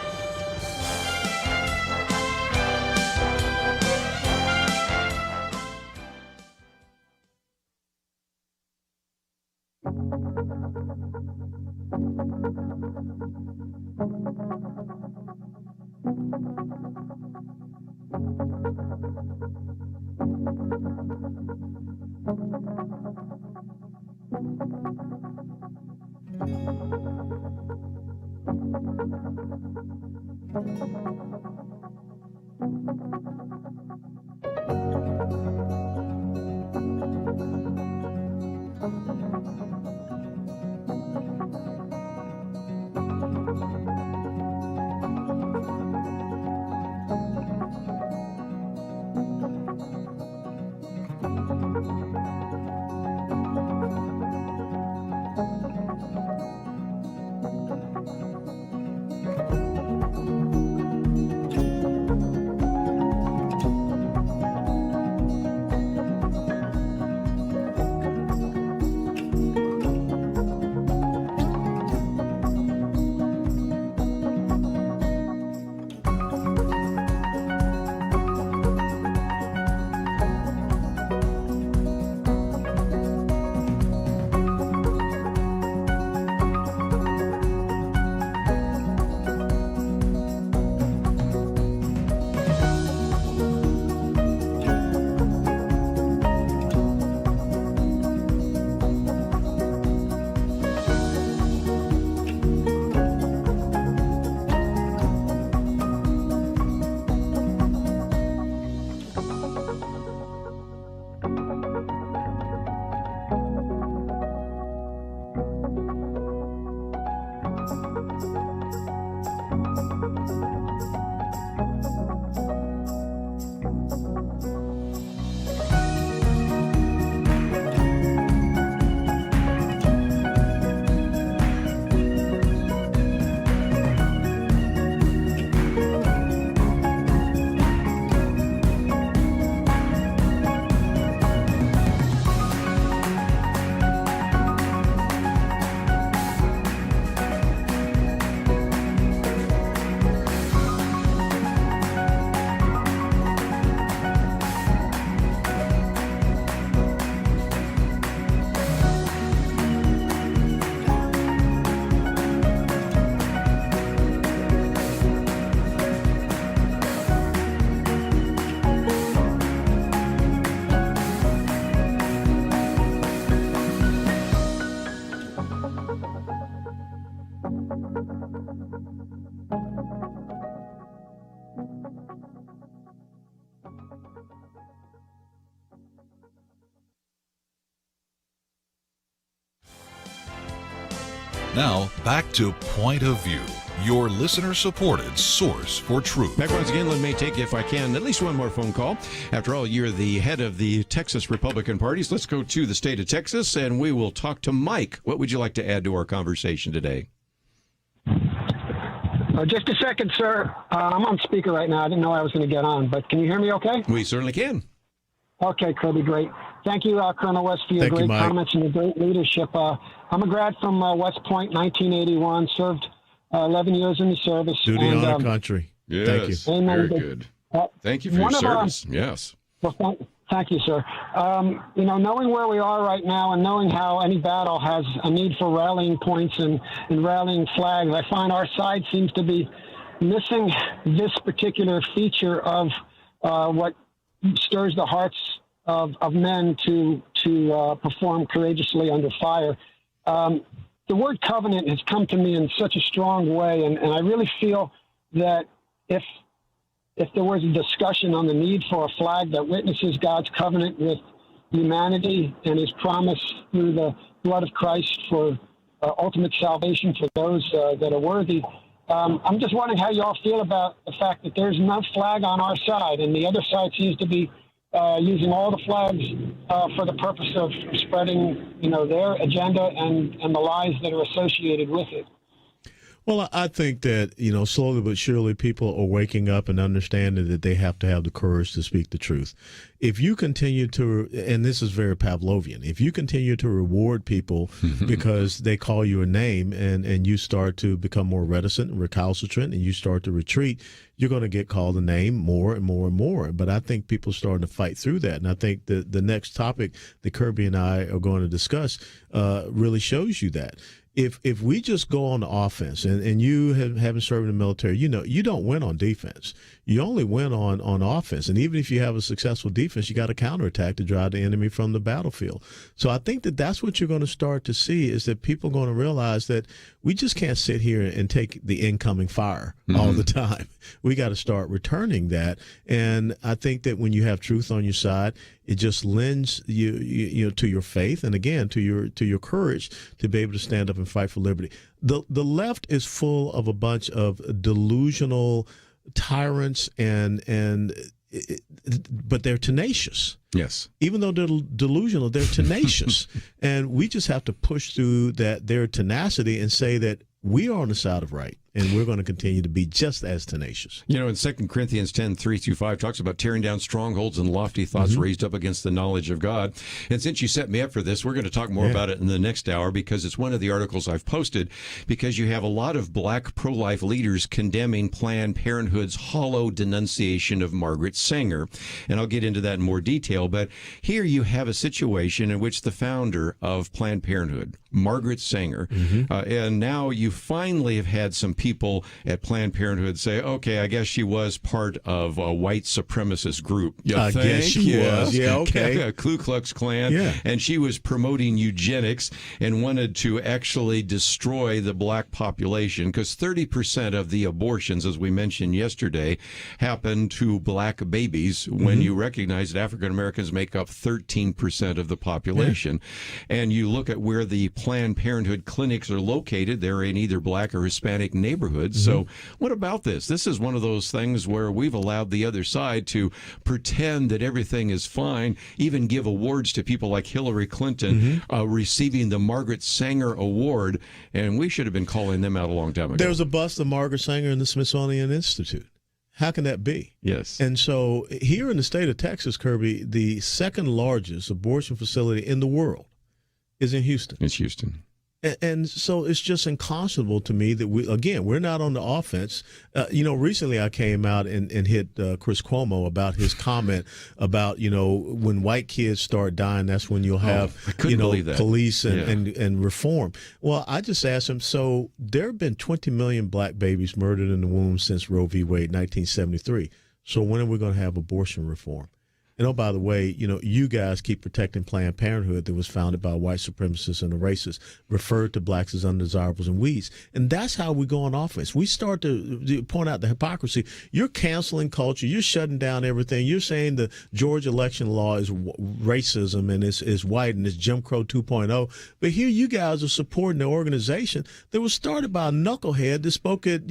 Now, back to Point of View, your listener-supported source for truth. Back once again, let me take, if I can, at least one more phone call. After all, you're the head of the Texas Republican parties. Let's go to the state of Texas, and we will talk to Mike. What would you like to add to our conversation today? Just a second, sir. I'm on speaker right now. I didn't know I was going to get on, but can you hear me okay? We certainly can. Okay, Kirby, great. Thank you, Colonel West, for your great comments and your great leadership. I'm a grad from West Point, 1981, served 11 years in the service. Duty on our country. Yes, thank you. Very good. Thank you for your service. Yes. Well, Thank you, sir. Knowing where we are right now and knowing how any battle has a need for rallying points and rallying flags, I find our side seems to be missing this particular feature of what stirs the hearts of men to perform courageously under fire. The word covenant has come to me in such a strong way, and I really feel that if there was a discussion on the need for a flag that witnesses God's covenant with humanity and his promise through the blood of Christ for ultimate salvation for those that are worthy, I'm just wondering how you all feel about the fact that there's no flag on our side, and the other side seems to be using all the flags for the purpose of spreading, their agenda and the lies that are associated with it. Well, I think that, slowly but surely people are waking up and understanding that they have to have the courage to speak the truth. If you continue to, and this is very Pavlovian, if you continue to reward people because they call you a name and you start to become more reticent and recalcitrant and you start to retreat, you're going to get called a name more and more and more. But I think people are starting to fight through that. And I think the next topic that Kerby and I are going to discuss really shows you that. If we just go on the offense, and you haven't served in the military, you don't win on defense. You only win on offense. And even if you have a successful defense, you got to counterattack to drive the enemy from the battlefield. So I think that's what you're going to start to see, is that people are going to realize that we just can't sit here and take the incoming fire all the time. We got to start returning that. And I think that when you have truth on your side, it just lends you to your faith, and again to your courage to be able to stand up and fight for liberty. The left is full of a bunch of delusional tyrants, but they're tenacious. Yes. Even though they're delusional, they're tenacious, and we just have to push through their tenacity and say that we are on the side of right, and we're going to continue to be just as tenacious. In 2 Corinthians 10:3-5 talks about tearing down strongholds and lofty thoughts raised up against the knowledge of God. And since you set me up for this, we're going to talk more about it in the next hour, because it's one of the articles I've posted, because you have a lot of black pro-life leaders condemning Planned Parenthood's hollow denunciation of Margaret Sanger. And I'll get into that in more detail. But here you have a situation in which the founder of Planned Parenthood, Margaret Sanger, and now you finally have had some people at Planned Parenthood say, okay, I guess she was part of a white supremacist group. I guess she was. Yeah, okay. A Ku Klux Klan. Yeah. And she was promoting eugenics and wanted to actually destroy the black population, because 30% of the abortions, as we mentioned yesterday, happen to black babies, when you recognize that African Americans make up 13% of the population. And you look at where the Planned Parenthood clinics are located, they're in either black or Hispanic neighborhoods. So what about this? This is one of those things where we've allowed the other side to pretend that everything is fine, even give awards to people like Hillary Clinton receiving the Margaret Sanger Award, and we should have been calling them out a long time ago. There's a bust of Margaret Sanger in the Smithsonian Institute. How can that be? Yes. And so here in the state of Texas, Kerby, the second largest abortion facility in the world is in Houston. It's Houston. And so it's just unconscionable to me that we're not on the offense. Recently I came out and hit Chris Cuomo about his comment about, when white kids start dying, that's when you'll have, police and reform. Well, I just asked him, so there have been 20 million black babies murdered in the womb since Roe v. Wade, 1973. So when are we going to have abortion reform? And oh, by the way, you guys keep protecting Planned Parenthood that was founded by white supremacists and the racists, referred to blacks as undesirables and weeds. And that's how we go on offense. We start to point out the hypocrisy. You're canceling culture. You're shutting down everything. You're saying the Georgia election law is racism and is white and it's Jim Crow 2.0. But here you guys are supporting the organization that was started by a knucklehead that spoke at,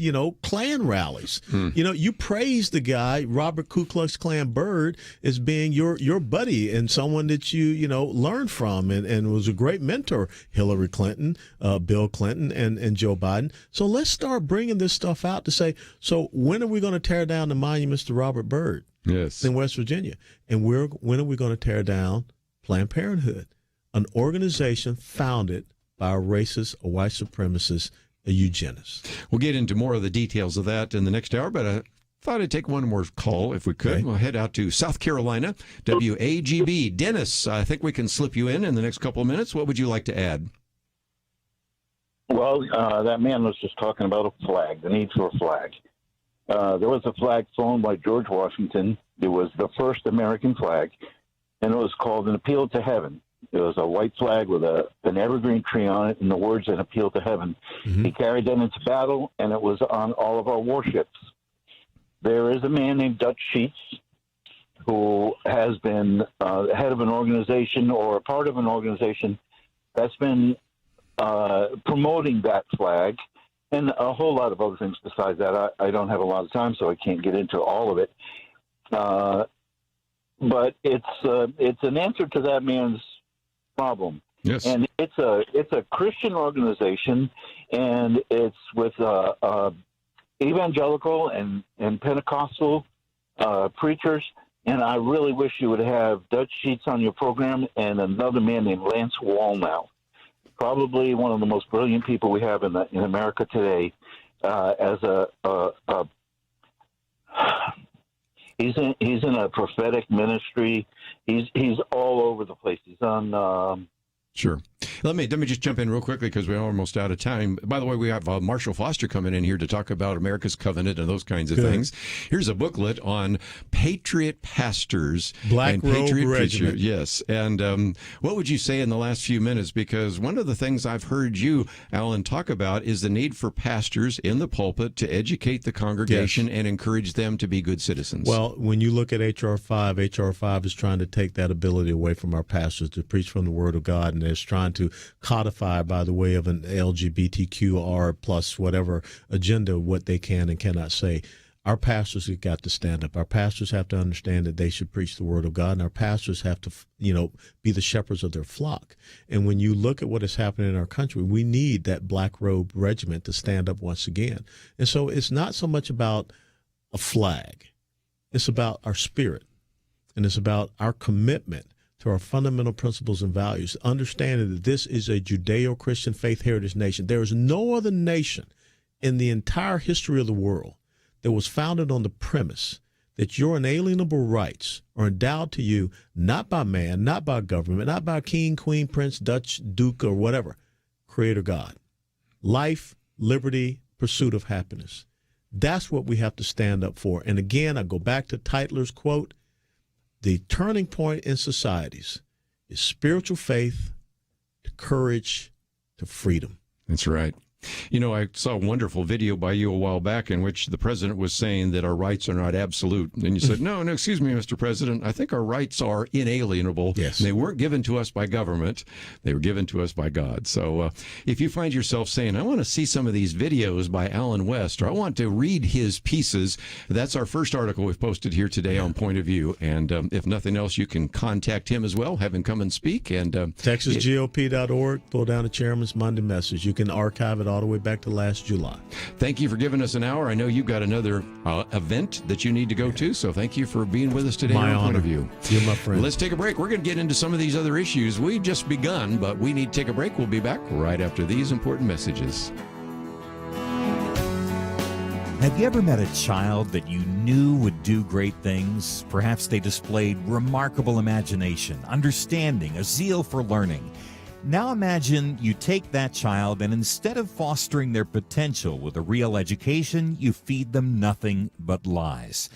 Klan rallies. You praised the guy, Robert Ku Klux Klan Byrd, as being your buddy and someone that you learned from and was a great mentor. Hillary Clinton, Bill Clinton, and Joe Biden. So let's start bringing this stuff out to say, so when are we going to tear down the monuments to Robert Byrd in West Virginia? And when are we going to tear down Planned Parenthood, an organization founded by a racist, a white supremacist, a eugenist? We'll get into more of the details of that in the next hour, but Thought I'd take one more call if we could. Okay. We'll head out to South Carolina, WAGB. Dennis, I think we can slip you in the next couple of minutes. What would you like to add? Well, that man was just talking about a flag, the need for a flag. There was a flag flown by George Washington. It was the first American flag, and it was called An Appeal to Heaven. It was a white flag with an evergreen tree on it and the words An Appeal to Heaven. Mm-hmm. He carried that into battle, and it was on all of our warships. There is a man named Dutch Sheets who has been head of an organization or a part of an organization that's been promoting that flag and a whole lot of other things besides that. I don't have a lot of time, so I can't get into all of it. But it's an answer to that man's problem. Yes. And it's a Christian organization, and it's with evangelical and Pentecostal preachers. And I really wish you would have Dutch Sheets on your program and another man named Lance Wallnow, probably one of the most brilliant people we have in America today. He's in a prophetic ministry. He's all over the place. He's on. Sure. Let me just jump in real quickly because we're almost out of time. By the way, we have Marshall Foster coming in here to talk about America's Covenant and those kinds of things. Here's a booklet on Patriot pastors Black and Robe Patriot Regiment. preachers. Yes. And what would you say in the last few minutes? Because one of the things I've heard you, Alan, talk about is the need for pastors in the pulpit to educate the congregation and encourage them to be good citizens. Well, when you look at H.R. 5 is trying to take that ability away from our pastors to preach from the Word of God, and it's trying to codify by the way of an LGBTQR plus whatever agenda what they can and cannot say. Our pastors have got to stand up. Our pastors have to understand that they should preach the Word of God, and our pastors have to, be the shepherds of their flock. And when you look at what is happening in our country, we need that Black Robe Regiment to stand up once again. And so it's not so much about a flag. It's about our spirit, and it's about our commitment to our fundamental principles and values, understanding that this is a Judeo-Christian faith heritage nation. There is no other nation in the entire history of the world that was founded on the premise that your inalienable rights are endowed to you not by man, not by government, not by king, queen, prince, Dutch, duke, or whatever, Creator God. Life, liberty, pursuit of happiness. That's what we have to stand up for. And again, I go back to Tytler's quote, the turning point in societies is spiritual faith to courage to freedom. That's right. I saw a wonderful video by you a while back in which the president was saying that our rights are not absolute. And you said, no, excuse me, Mr. President. I think our rights are inalienable. Yes. And they weren't given to us by government. They were given to us by God. So if you find yourself saying, I want to see some of these videos by Alan West, or I want to read his pieces, that's our first article we've posted here today on Point of View. And if nothing else, you can contact him as well, have him come and speak. And TexasGOP.org, pull down the chairman's Monday message. You can archive it all the way back to last July. Thank you for giving us an hour. I know you've got another event that you need to go to, so thank you for being with us today. My on honor. Point of View. You're my friend. Let's take a break. We're going to get into some of these other issues. We've just begun, but we need to take a break. We'll be back right after these important messages. Have you ever met a child that you knew would do great things? Perhaps they displayed remarkable imagination, understanding, a zeal for learning. Now imagine you take that child and instead of fostering their potential with a real education, you feed them nothing but lies.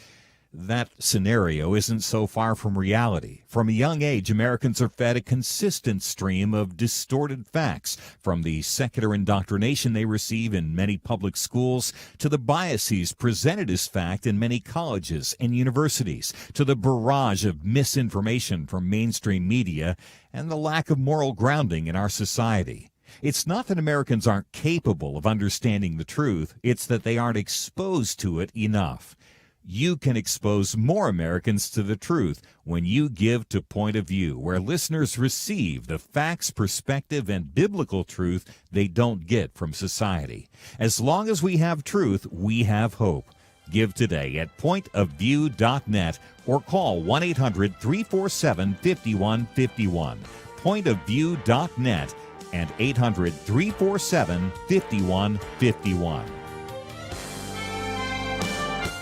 That scenario isn't so far from reality. From a young age, Americans are fed a consistent stream of distorted facts, from the secular indoctrination they receive in many public schools, to the biases presented as fact in many colleges and universities, to the barrage of misinformation from mainstream media, and the lack of moral grounding in our society. It's not that Americans aren't capable of understanding the truth, it's that they aren't exposed to it enough. You can expose more Americans to the truth when you give to Point of View, where listeners receive the facts, perspective, and biblical truth they don't get from society. As long as we have truth, we have hope. Give today at pointofview.net or call 1-800-347-5151. Pointofview.net and 800-347-5151.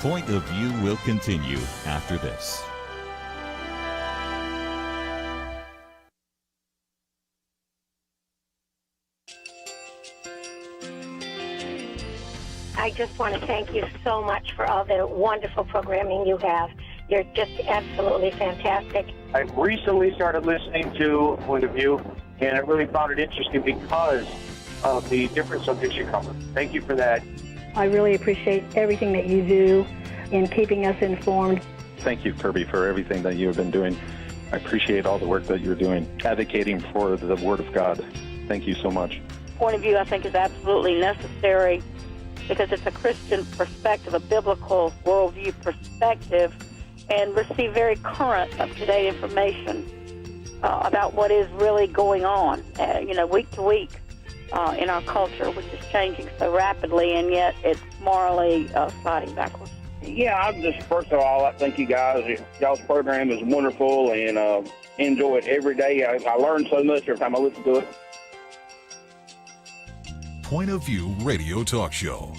Point of View will continue after this. I just want to thank you so much for all the wonderful programming you have. You're just absolutely fantastic. I recently started listening to Point of View, and I really found it interesting because of the different subjects you cover. Thank you for that. I really appreciate everything that you do in keeping us informed. Thank you, Kerby, for everything that you have been doing. I appreciate all the work that you're doing, advocating for the Word of God. Thank you so much. Point of View, I think, is absolutely necessary because it's a Christian perspective, a biblical worldview perspective, and receive very current, up-to-date information about what is really going on, week to week in our culture, which is changing so rapidly, and yet it's morally sliding backwards. Yeah, I'm just, first of all, I thank you guys. Y'all's program is wonderful, and enjoy it every day. I learn so much every time I listen to it. Point of View Radio Talk Show.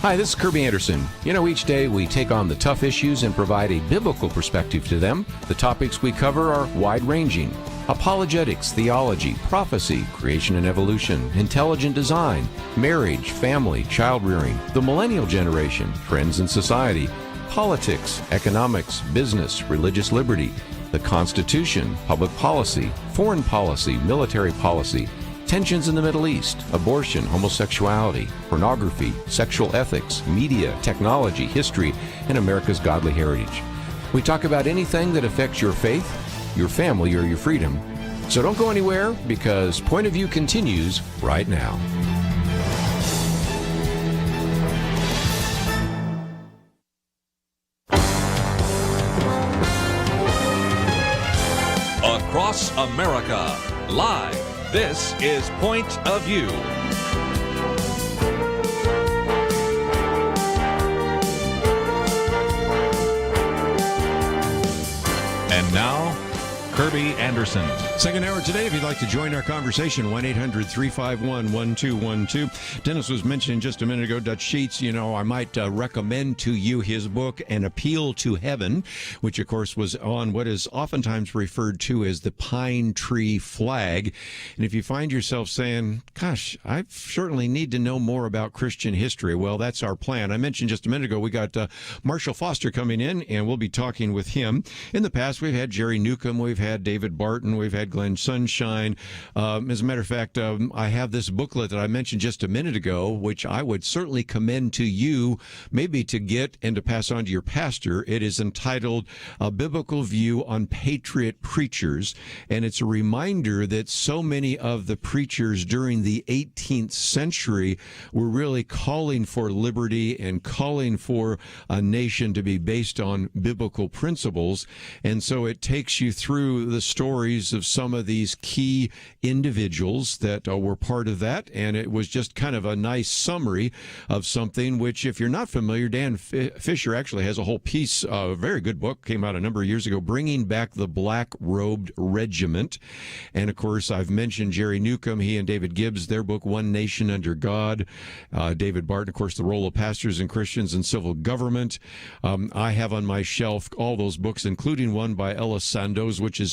Hi, this is Kerby Anderson. You know, each day we take on the tough issues and provide a biblical perspective to them. The topics we cover are wide-ranging: apologetics, theology, prophecy, creation and evolution, intelligent design, marriage, family, child-rearing, the millennial generation, trends in society, politics, economics, business, religious liberty, the Constitution, public policy, foreign policy, military policy, tensions in the Middle East, abortion, homosexuality, pornography, sexual ethics, media, technology, history, and America's godly heritage. We talk about anything that affects your faith, your family, or your freedom. So don't go anywhere, because Point of View continues right now. Across America, live. This is Point of View. And now, Kerby Anderson. Second hour today, if you'd like to join our conversation, 1-800-351-1212. Dennis was mentioning just a minute ago, Dutch Sheets, you know, I might recommend to you his book, An Appeal to Heaven, which, of course, was on what is oftentimes referred to as the pine tree flag. And if you find yourself saying, gosh, I certainly need to know more about Christian history, well, that's our plan. I mentioned just a minute ago, we got Marshall Foster coming in, and we'll be talking with him. In the past, we've had Jerry Newcomb, we've had David Barton, we've had Glenn Sunshine. As a matter of fact, I have this booklet that I mentioned just a minute ago, which I would certainly commend to you, maybe to get and to pass on to your pastor. It is entitled A Biblical View on Patriot Preachers, and it's a reminder that so many of the preachers during the 18th century were really calling for liberty and calling for a nation to be based on biblical principles. And so it takes you through the stories of some of these key individuals that were part of that, and it was just kind of a nice summary of something which, if you're not familiar, Dan Fisher actually has a whole piece, a very good book, came out a number of years ago, Bringing Back the Black-Robed Regiment. And, of course, I've mentioned Jerry Newcomb, he and David Gibbs, their book, One Nation Under God. David Barton, of course, The Role of Pastors and Christians in Civil Government. I have on my shelf all those books, including one by Ella Sandoz, which is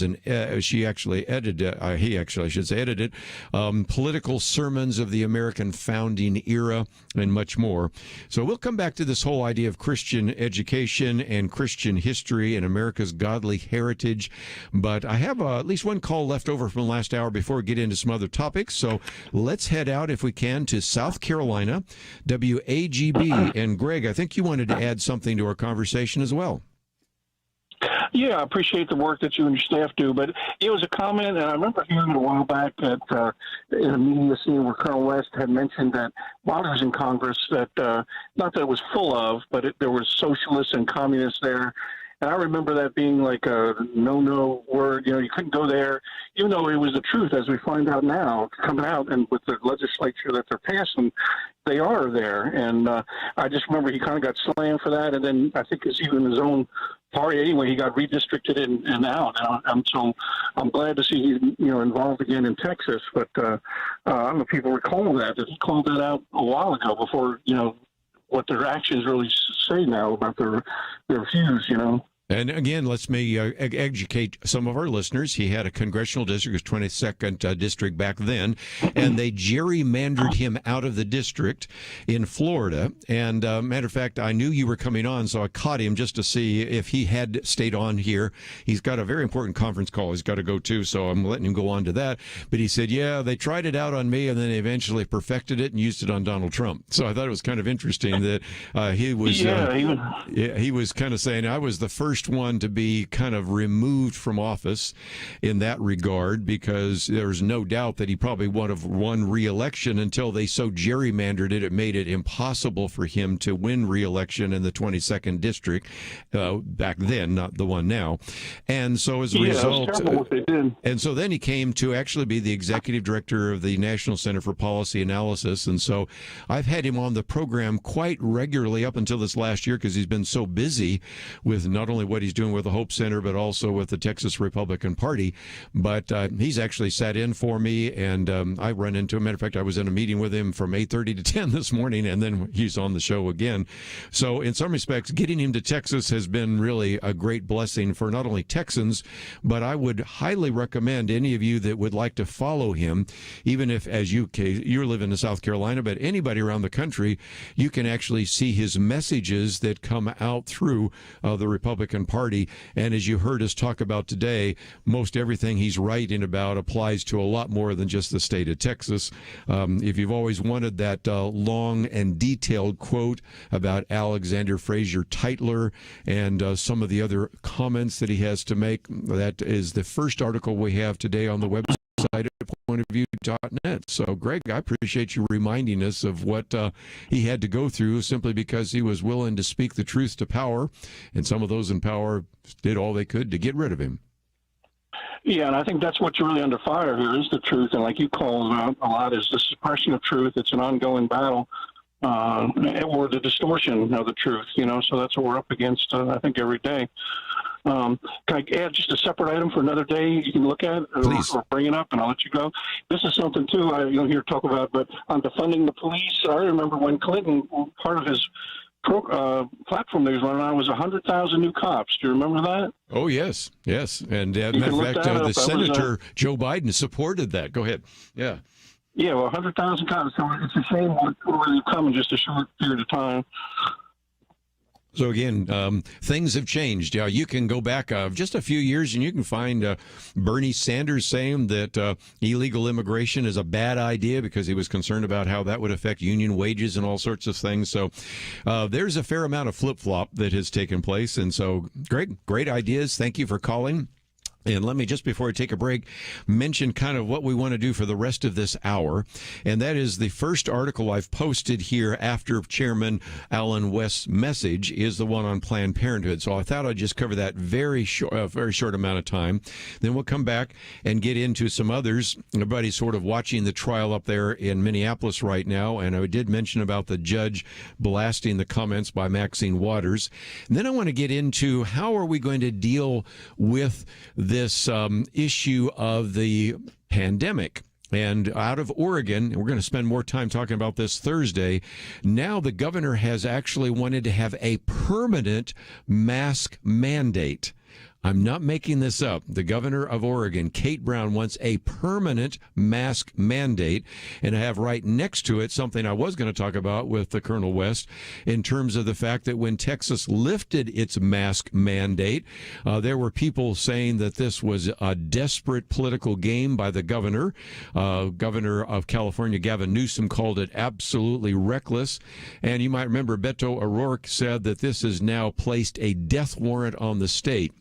she actually edited, he actually, I should say, edited, Political Sermons of the American Founding Era, and much more. So we'll come back to this whole idea of Christian education and Christian history and America's godly heritage. But I have at least one call left over from the last hour before we get into some other topics. So let's head out, if we can, to South Carolina, WAGB. And Greg, I think you wanted to add something to our conversation as well. Yeah, I appreciate the work that you and your staff do, but it was a comment, and I remember hearing it a while back in a meeting this evening where Colonel West had mentioned that while he was in Congress, that not that it was full of, but there was socialists and communists there. And I remember that being like a no-no word. You know, you couldn't go there, even though it was the truth, as we find out now, coming out, and with the legislature that they're passing, they are there. And I just remember he kind of got slammed for that. And then I think it's even his own party anyway, he got redistricted and out. And so I'm glad to see he's, involved again in Texas. But I don't know if people recall that he called that out a while ago before, what their actions really say now about their views, And again, let's educate some of our listeners. He had a congressional district, his 22nd district back then, and they gerrymandered him out of the district in Florida. And matter of fact, I knew you were coming on, so I caught him just to see if he had stayed on here. He's got a very important conference call he's got to go to, so I'm letting him go on to that. But he said, yeah, they tried it out on me, and then they eventually perfected it and used it on Donald Trump. So I thought it was kind of interesting that he was he was kind of saying, I was the first one to be kind of removed from office in that regard, because there's no doubt that he probably would have won re-election until they so gerrymandered it. It made it impossible for him to win re-election in the 22nd district back then, not the one now. And so as a result, what they did. And so then he came to actually be the executive director of the National Center for Policy Analysis. And so I've had him on the program quite regularly up until this last year, because he's been so busy with not only only what he's doing with the Hope Center, but also with the Texas Republican Party. But he's actually sat in for me, and I run into him. Matter of fact, I was in a meeting with him from 8:30 to 10 this morning, and then he's on the show again. So in some respects, getting him to Texas has been really a great blessing for not only Texans, but I would highly recommend any of you that would like to follow him, even if, as you're living in South Carolina, but anybody around the country, you can actually see his messages that come out through the Republican Party. And as you heard us talk about today, most everything he's writing about applies to a lot more than just the state of Texas. If you've always wanted that long and detailed quote about Alexander Fraser Tytler and some of the other comments that he has to make, that is the first article we have today on the website at pointofview.net. So, Greg, I appreciate you reminding us of what he had to go through simply because he was willing to speak the truth to power, and some of those in power did all they could to get rid of him. Yeah, and I think that's what's really under fire here is the truth. And like you call it out a lot, is the suppression of truth. It's an ongoing battle, or the distortion of the truth, so that's what we're up against, I think, every day. Can I add just a separate item for another day you can look at or bring it up, and I'll let you go? This is something, too, I don't hear talk about, but on defunding the police, I remember when Clinton, part of his platform that he was running on was 100,000 new cops. Do you remember that? Oh, yes. And matter of fact, the Senator Joe Biden supported that. Go ahead. Yeah. Yeah, well, 100,000 cops. So it's a shame what they've come in just a short period of time. So again, things have changed. Yeah, you can go back just a few years and you can find Bernie Sanders saying that illegal immigration is a bad idea because he was concerned about how that would affect union wages and all sorts of things. So there's a fair amount of flip-flop that has taken place. And so, great ideas. Thank you for calling. And let me, just before I take a break, mention kind of what we want to do for the rest of this hour. And that is the first article I've posted here after Chairman Alan West's message is the one on Planned Parenthood. So I thought I'd just cover that very short amount of time. Then we'll come back and get into some others. Everybody's sort of watching the trial up there in Minneapolis right now. And I did mention about the judge blasting the comments by Maxine Waters. And then I want to get into how are we going to deal with this issue of the pandemic. And out of Oregon, we're going to spend more time talking about this Thursday. Now the governor has actually wanted to have a permanent mask mandate. I'm not making this up. The governor of Oregon, Kate Brown, wants a permanent mask mandate. And I have right next to it something I was going to talk about with the Colonel West in terms of the fact that when Texas lifted its mask mandate, there were people saying that this was a desperate political game by the governor. Governor of California, Gavin Newsom, called it absolutely reckless. And you might remember Beto O'Rourke said that this has now placed a death warrant on the state.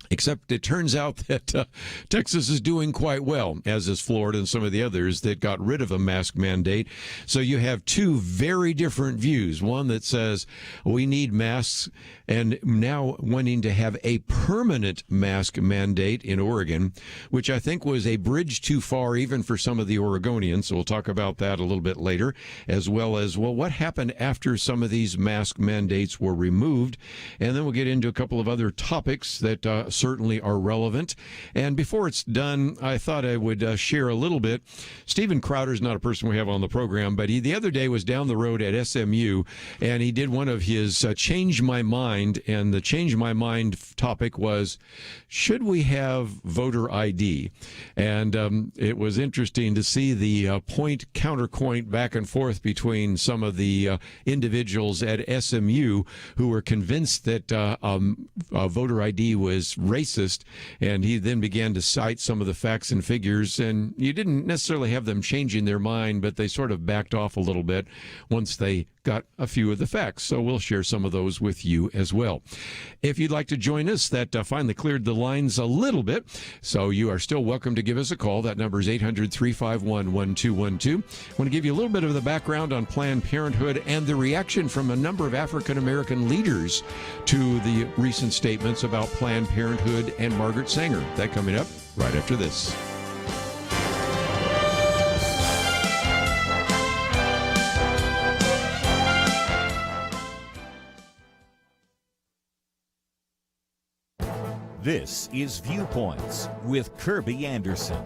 Except it turns out that Texas is doing quite well, as is Florida and some of the others that got rid of a mask mandate. So you have two very different views. One that says we need masks, and now wanting to have a permanent mask mandate in Oregon, which I think was a bridge too far even for some of the Oregonians. So we'll talk about that a little bit later, as well as, well, what happened after some of these mask mandates were removed. And then we'll get into a couple of other topics that certainly are relevant. And before it's done, I thought I would share a little bit. Stephen Crowder's not a person we have on the program, but he the other day was down the road at SMU, and he did one of his Change My Mind, and the Change My Mind topic was, should we have voter ID? And it was interesting to see the counterpoint back and forth between some of the individuals at SMU who were convinced that voter ID was racist, and he then began to cite some of the facts and figures, and you didn't necessarily have them changing their mind, but they sort of backed off a little bit once they got a few of the facts. So we'll share some of those with you as well. If you'd like to join us, that finally cleared the lines a little bit, so you are still welcome to give us a call. That number is 800-351-1212. I want to give you a little bit of the background on Planned Parenthood and the reaction from a number of African-American leaders to the recent statements about Planned Parenthood and Margaret Sanger. That coming up right after this. This is Viewpoints with Kerby Anderson.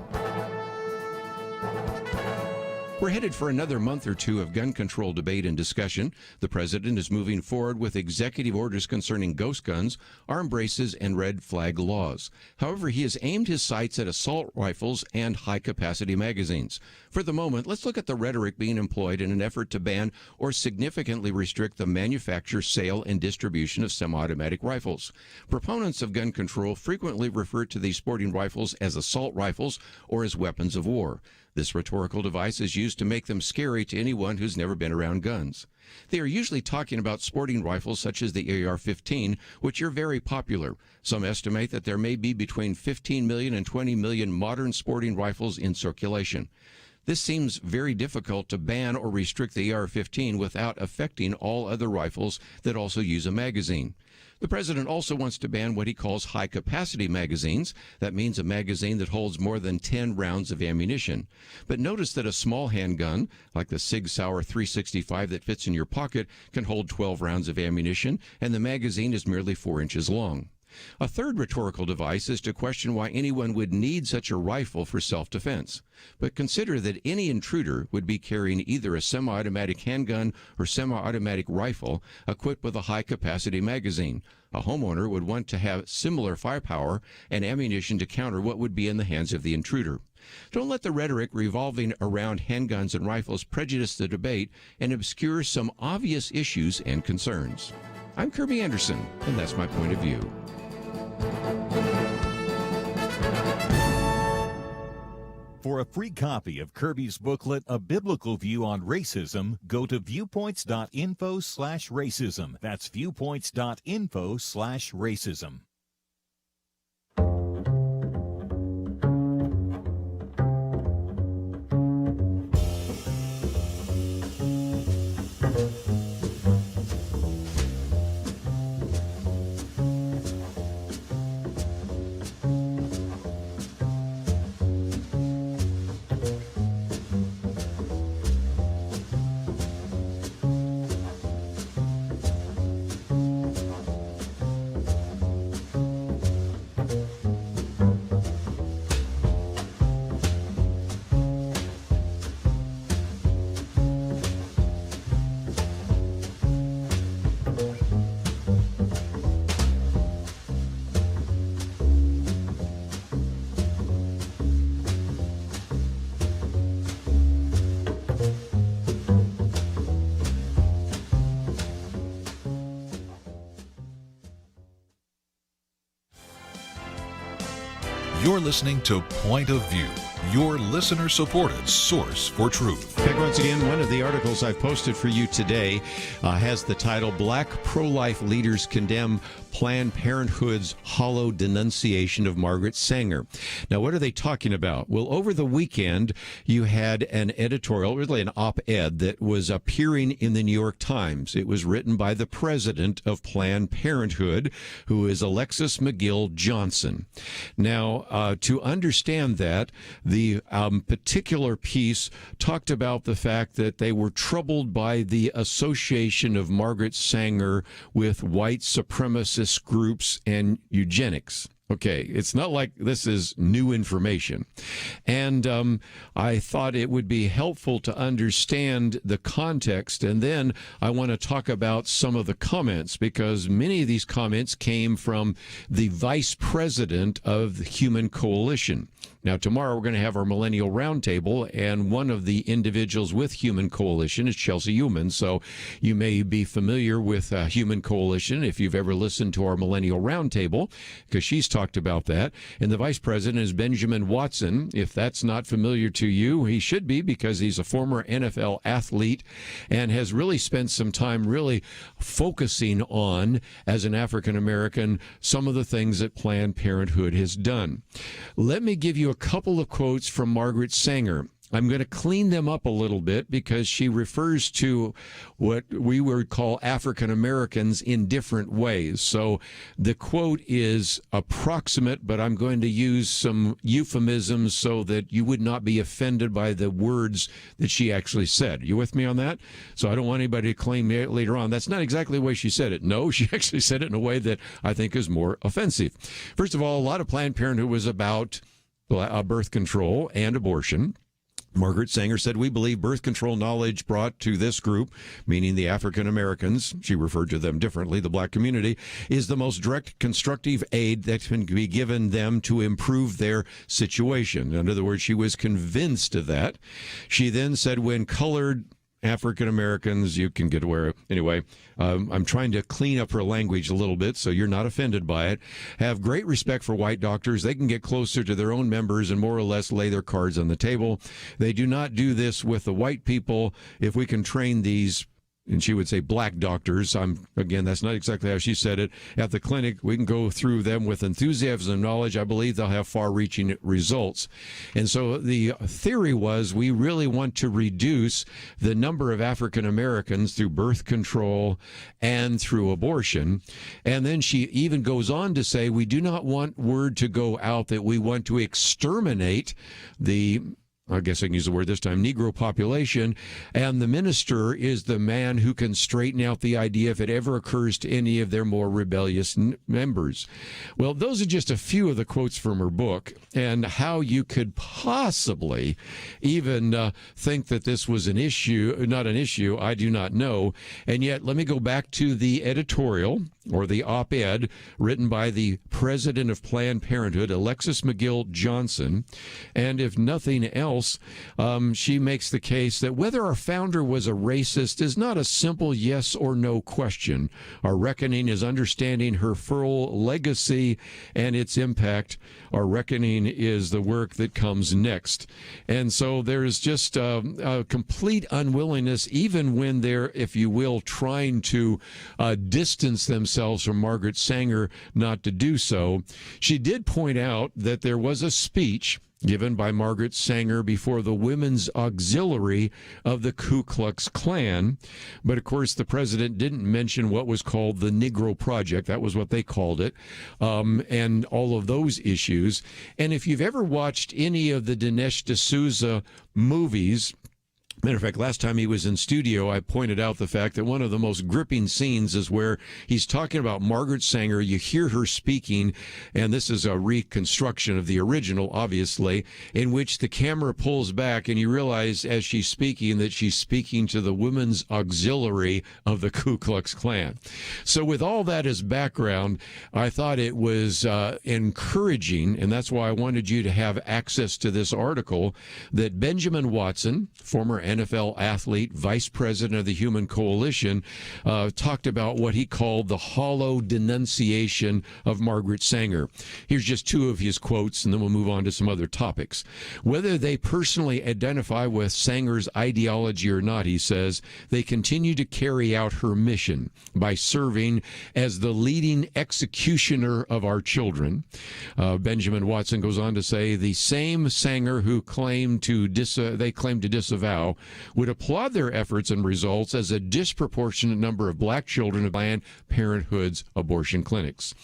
We're headed for another month or two of gun control debate and discussion. The president is moving forward with executive orders concerning ghost guns, arm braces, and red flag laws. However, he has aimed his sights at assault rifles and high-capacity magazines. For the moment, let's look at the rhetoric being employed in an effort to ban or significantly restrict the manufacture, sale, and distribution of semi-automatic rifles. Proponents of gun control frequently refer to these sporting rifles as assault rifles or as weapons of war. This rhetorical device is used to make them scary to anyone who's never been around guns. They are usually talking about sporting rifles such as the AR-15, which are very popular. Some estimate that there may be between 15 million and 20 million modern sporting rifles in circulation. This seems very difficult to ban or restrict the AR-15 without affecting all other rifles that also use a magazine. The president also wants to ban what he calls high-capacity magazines. That means a magazine that holds more than 10 rounds of ammunition. But notice that a small handgun, like the Sig Sauer 365 that fits in your pocket, can hold 12 rounds of ammunition, and the magazine is merely 4 inches long. A third rhetorical device is to question why anyone would need such a rifle for self-defense. But consider that any intruder would be carrying either a semi-automatic handgun or semi-automatic rifle equipped with a high-capacity magazine. A homeowner would want to have similar firepower and ammunition to counter what would be in the hands of the intruder. Don't let the rhetoric revolving around handguns and rifles prejudice the debate and obscure some obvious issues and concerns. I'm Kerby Anderson, and that's my point of view. For a free copy of Kerby's booklet, A Biblical View on Racism, go to viewpoints.info/racism. That's viewpoints.info/racism. You're listening to Point of View, your listener-supported source for truth. Okay, once again, one of the articles I've posted for you today has the title, Black Pro-Life Leaders Condemn Planned Parenthood's Hollow Denunciation of Margaret Sanger. Now, what are they talking about? Well, over the weekend, you had an editorial, really an op-ed, that was appearing in the New York Times. It was written by the president of Planned Parenthood, who is Alexis McGill Johnson. Now, to understand that, the particular piece talked about the fact that they were troubled by the association of Margaret Sanger with white supremacist groups and eugenics. Okay, it's not like this is new information. And I thought it would be helpful to understand the context, and then I want to talk about some of the comments, because many of these comments came from the vice president of the Human Coalition. Now, tomorrow we're going to have our Millennial Roundtable, and one of the individuals with Human Coalition is Chelsea Ullman. So you may be familiar with Human Coalition if you've ever listened to our Millennial Roundtable, because she's talked about that. And the vice president is Benjamin Watson. If that's not familiar to you, he should be, because he's a former NFL athlete and has really spent some time really focusing on, as an African American, some of the things that Planned Parenthood has done. Let me give you a couple of quotes from Margaret Sanger. I'm going to clean them up a little bit because she refers to what we would call African Americans in different ways. So the quote is approximate, but I'm going to use some euphemisms so that you would not be offended by the words that she actually said. You with me on that? So I don't want anybody to claim later on that's not exactly the way she said it. No, she actually said it in a way that I think is more offensive. First of all, a lot of Planned Parenthood was about birth control and abortion. Margaret Sanger said, we believe birth control knowledge brought to this group, meaning the African Americans, she referred to them differently, the black community, is the most direct constructive aid that can be given them to improve their situation. In other words, she was convinced of that. She then said, when colored African Americans, you can get aware of. Anyway, I'm trying to clean up her language a little bit so you're not offended by it. Have great respect for white doctors. They can get closer to their own members and more or less lay their cards on the table. They do not do this with the white people. If we can train these, and she would say black doctors, again, that's not exactly how she said it, at the clinic, we can go through them with enthusiasm and knowledge. I believe they'll have far-reaching results. And so the theory was we really want to reduce the number of African Americans through birth control and through abortion. And then she even goes on to say we do not want word to go out that we want to exterminate the, I guess I can use the word this time, Negro population, and the minister is the man who can straighten out the idea if it ever occurs to any of their more rebellious members. Well, those are just a few of the quotes from her book, and how you could possibly even think that this was an issue, not an issue, I do not know. And yet, let me go back to the editorial, or the op-ed, written by the president of Planned Parenthood, Alexis McGill Johnson, and if nothing else, she makes the case that whether our founder was a racist is not a simple yes or no question. Our reckoning is understanding her full legacy and its impact. Our reckoning is the work that comes next. And so there's just a complete unwillingness, even when they're, if you will, trying to distance themselves from Margaret Sanger, not to do so. She did point out that there was a speech given by Margaret Sanger before the Women's Auxiliary of the Ku Klux Klan. But, of course, the president didn't mention what was called the Negro Project. That was what they called it, and all of those issues. And if you've ever watched any of the Dinesh D'Souza movies, matter of fact, last time he was in studio, I pointed out the fact that one of the most gripping scenes is where he's talking about Margaret Sanger. You hear her speaking, and this is a reconstruction of the original, obviously, in which the camera pulls back, and you realize as she's speaking that she's speaking to the Women's Auxiliary of the Ku Klux Klan. So with all that as background, I thought it was encouraging, and that's why I wanted you to have access to this article, that Benjamin Watson, former NFL athlete, vice president of the Human Coalition, talked about what he called the hollow denunciation of Margaret Sanger. Here's just two of his quotes, and then we'll move on to some other topics. Whether they personally identify with Sanger's ideology or not, he says, they continue to carry out her mission by serving as the leading executioner of our children. Benjamin Watson goes on to say, the same Sanger who claimed to disavow would applaud their efforts and results as a disproportionate number of black children of Planned Parenthood's abortion clinics.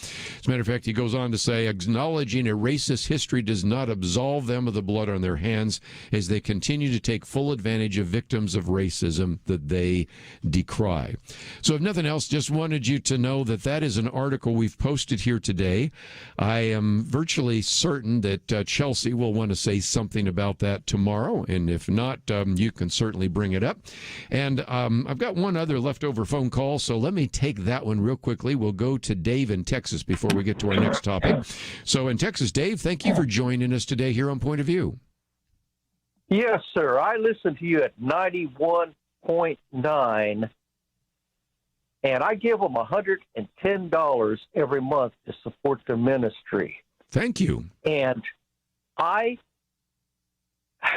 As a matter of fact, he goes on to say, acknowledging a racist history does not absolve them of the blood on their hands as they continue to take full advantage of victims of racism that they decry. So if nothing else, just wanted you to know that that is an article we've posted here today. I am virtually certain that Chelsea will want to say something about that tomorrow, and if not, you can certainly bring it up. And I've got one other leftover phone call, so let me take that one real quickly. We'll go to Dave in Texas before we get to our next topic. So in Texas, Dave, thank you for joining us today here on Point of View. Yes, sir. I listen to you at 91.9, and I give them $110 every month to support their ministry. Thank you. And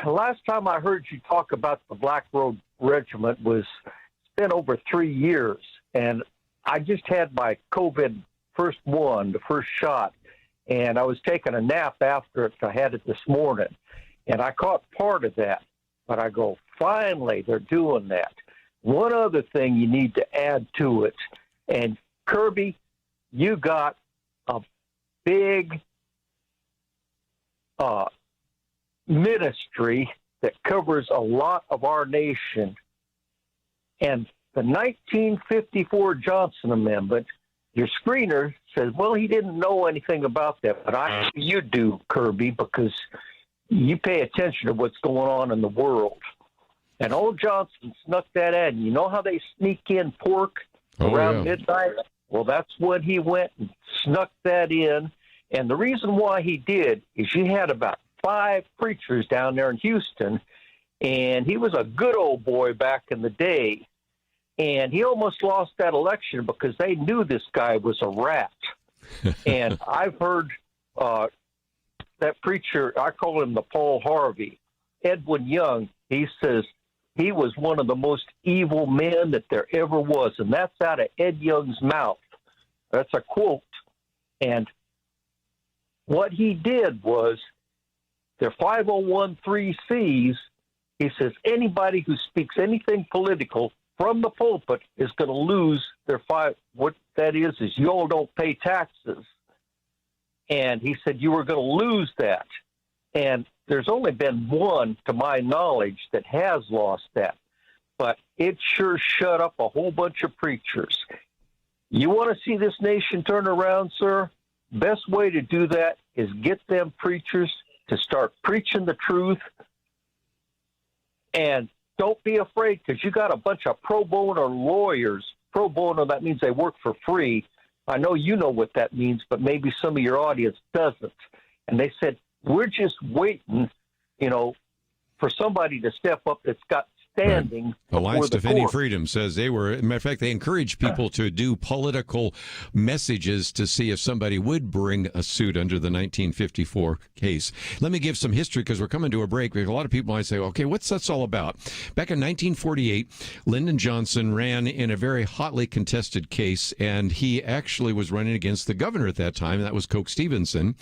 last time I heard you talk about the Black Road Regiment was it's been over 3 years, and I just had my COVID first shot, and I was taking a nap after it. I had it this morning, and I caught part of that. But I go, finally, they're doing that. One other thing you need to add to it, and Kerby, you got a big ministry that covers a lot of our nation. And the 1954 Johnson Amendment, your screener says, well, he didn't know anything about that. But you do, Kerby, because you pay attention to what's going on in the world. And old Johnson snuck that in. You know how they sneak in pork around midnight? Well, that's when he went and snuck that in. And the reason why he did is you had about 5 preachers down there in Houston, and he was a good old boy back in the day. And he almost lost that election because they knew this guy was a rat. And I've heard that preacher, I call him the Paul Harvey, Edwin Young, he says he was one of the most evil men that there ever was. And that's out of Ed Young's mouth. That's a quote. And what he did was their 501(c)(3)s, he says anybody who speaks anything political from the pulpit is going to lose their what that is you all don't pay taxes. And he said you were going to lose that. And there's only been one, to my knowledge, that has lost that. But it sure shut up a whole bunch of preachers. You want to see this nation turn around, sir? Best way to do that is get them preachers to start preaching the truth. And don't be afraid, because you got a bunch of pro bono lawyers. Pro bono, that means they work for free. I know you know what that means, but maybe some of your audience doesn't. And they said, we're just waiting, for somebody to step up that's got standing. Right. Alliance the Defending court. Freedom says they were, matter of fact, they encouraged people to do political messages to see if somebody would bring a suit under the 1954 case. Let me give some history because we're coming to a break. A lot of people might say, okay, what's that all about? Back in 1948, Lyndon Johnson ran in a very hotly contested case, and he actually was running against the governor at that time. That was Coke Stevenson.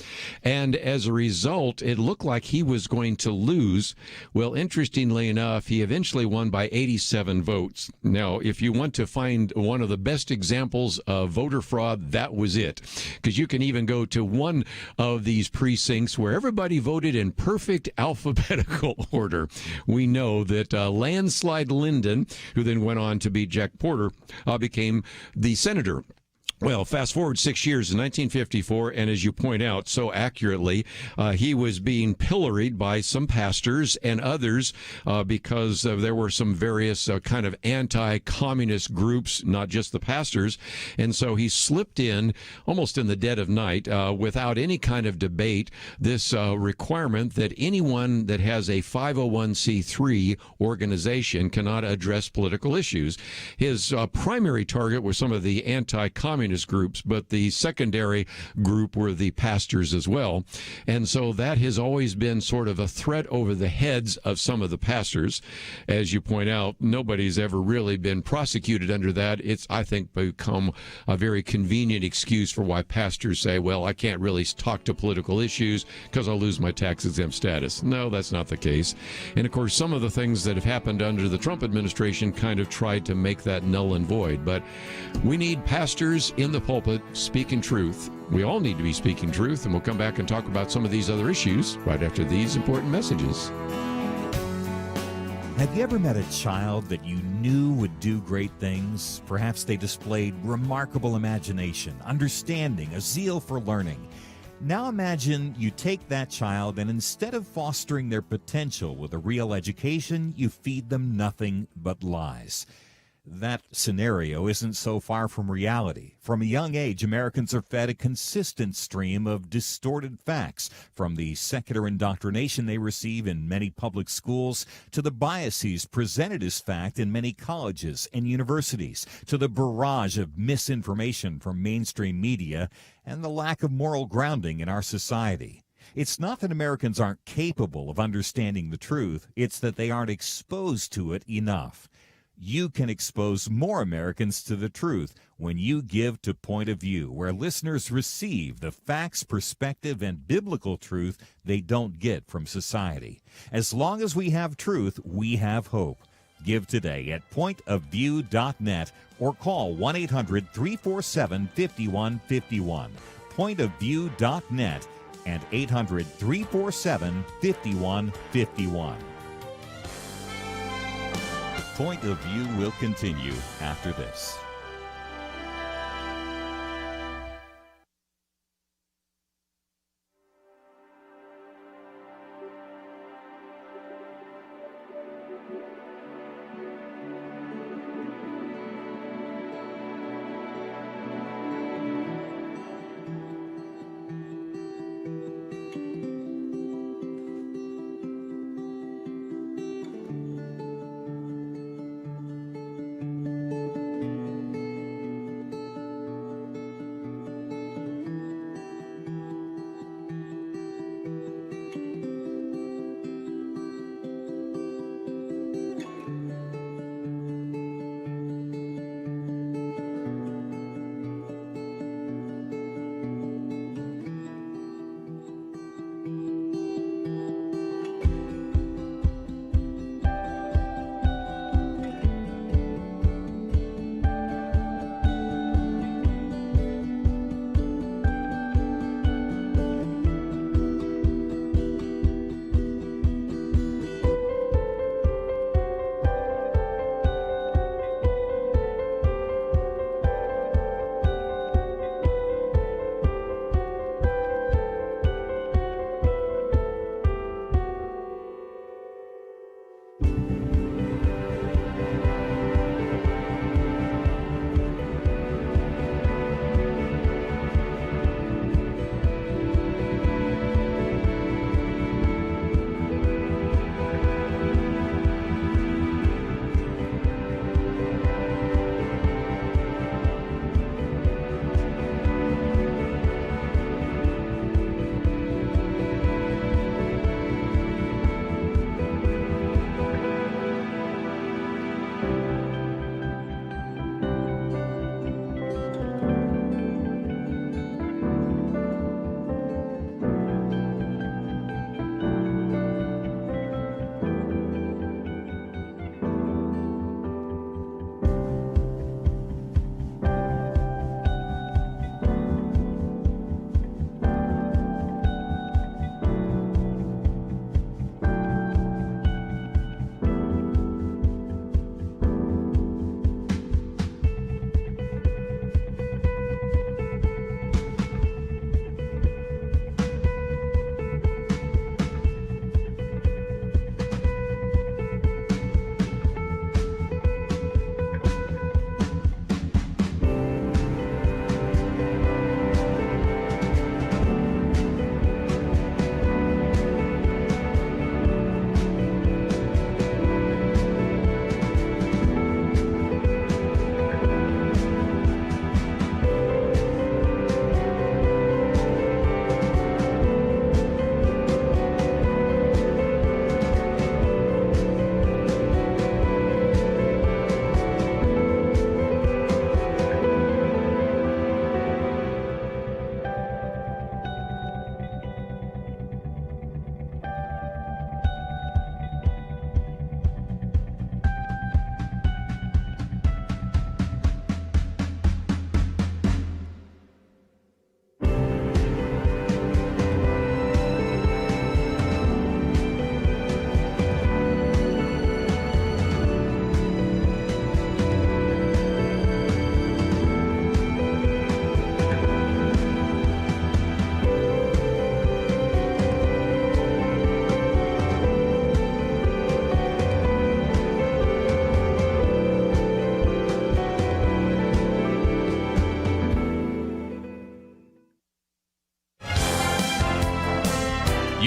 And as a result, it looked like he was going to lose. Well, interestingly enough, he eventually won by 87 votes. Now, if you want to find one of the best examples of voter fraud, that was it. Because you can even go to one of these precincts where everybody voted in perfect alphabetical order. We know that Landslide Lyndon, who then went on to beat Jack Porter, became the senator. Well, fast forward 6 years in 1954, and as you point out so accurately, he was being pilloried by some pastors and others because there were some various kind of anti-communist groups, not just the pastors. And so he slipped in almost in the dead of night without any kind of debate this requirement that anyone that has a 501(c)(3) organization cannot address political issues. His primary target were some of the anti-communist groups, but the secondary group were the pastors as well. And so that has always been sort of a threat over the heads of some of the pastors. As you point out, nobody's ever really been prosecuted under that. It's, I think, become a very convenient excuse for why pastors say, well, I can't really talk to political issues because I'll lose my tax-exempt status. No, that's not the case. And, of course, some of the things that have happened under the Trump administration kind of tried to make that null and void. But we need pastors in the pulpit speaking truth. We all need to be speaking truth, and we'll come back and talk about some of these other issues right after these important messages. Have you ever met a child that you knew would do great things? Perhaps they displayed remarkable imagination, understanding, a zeal for learning. Now imagine you take that child and instead of fostering their potential with a real education, you feed them nothing but lies. That scenario isn't so far from reality. From a young age, Americans are fed a consistent stream of distorted facts, from the secular indoctrination they receive in many public schools, to the biases presented as fact in many colleges and universities, to the barrage of misinformation from mainstream media, and the lack of moral grounding in our society. It's not that Americans aren't capable of understanding the truth, it's that they aren't exposed to it enough. You can expose more Americans to the truth when you give to Point of View, where listeners receive the facts, perspective, and biblical truth they don't get from society. As long as we have truth, we have hope. Give today at pointofview.net or call 1-800-347-5151. Pointofview.net and 800-347-5151. Point of View will continue after this.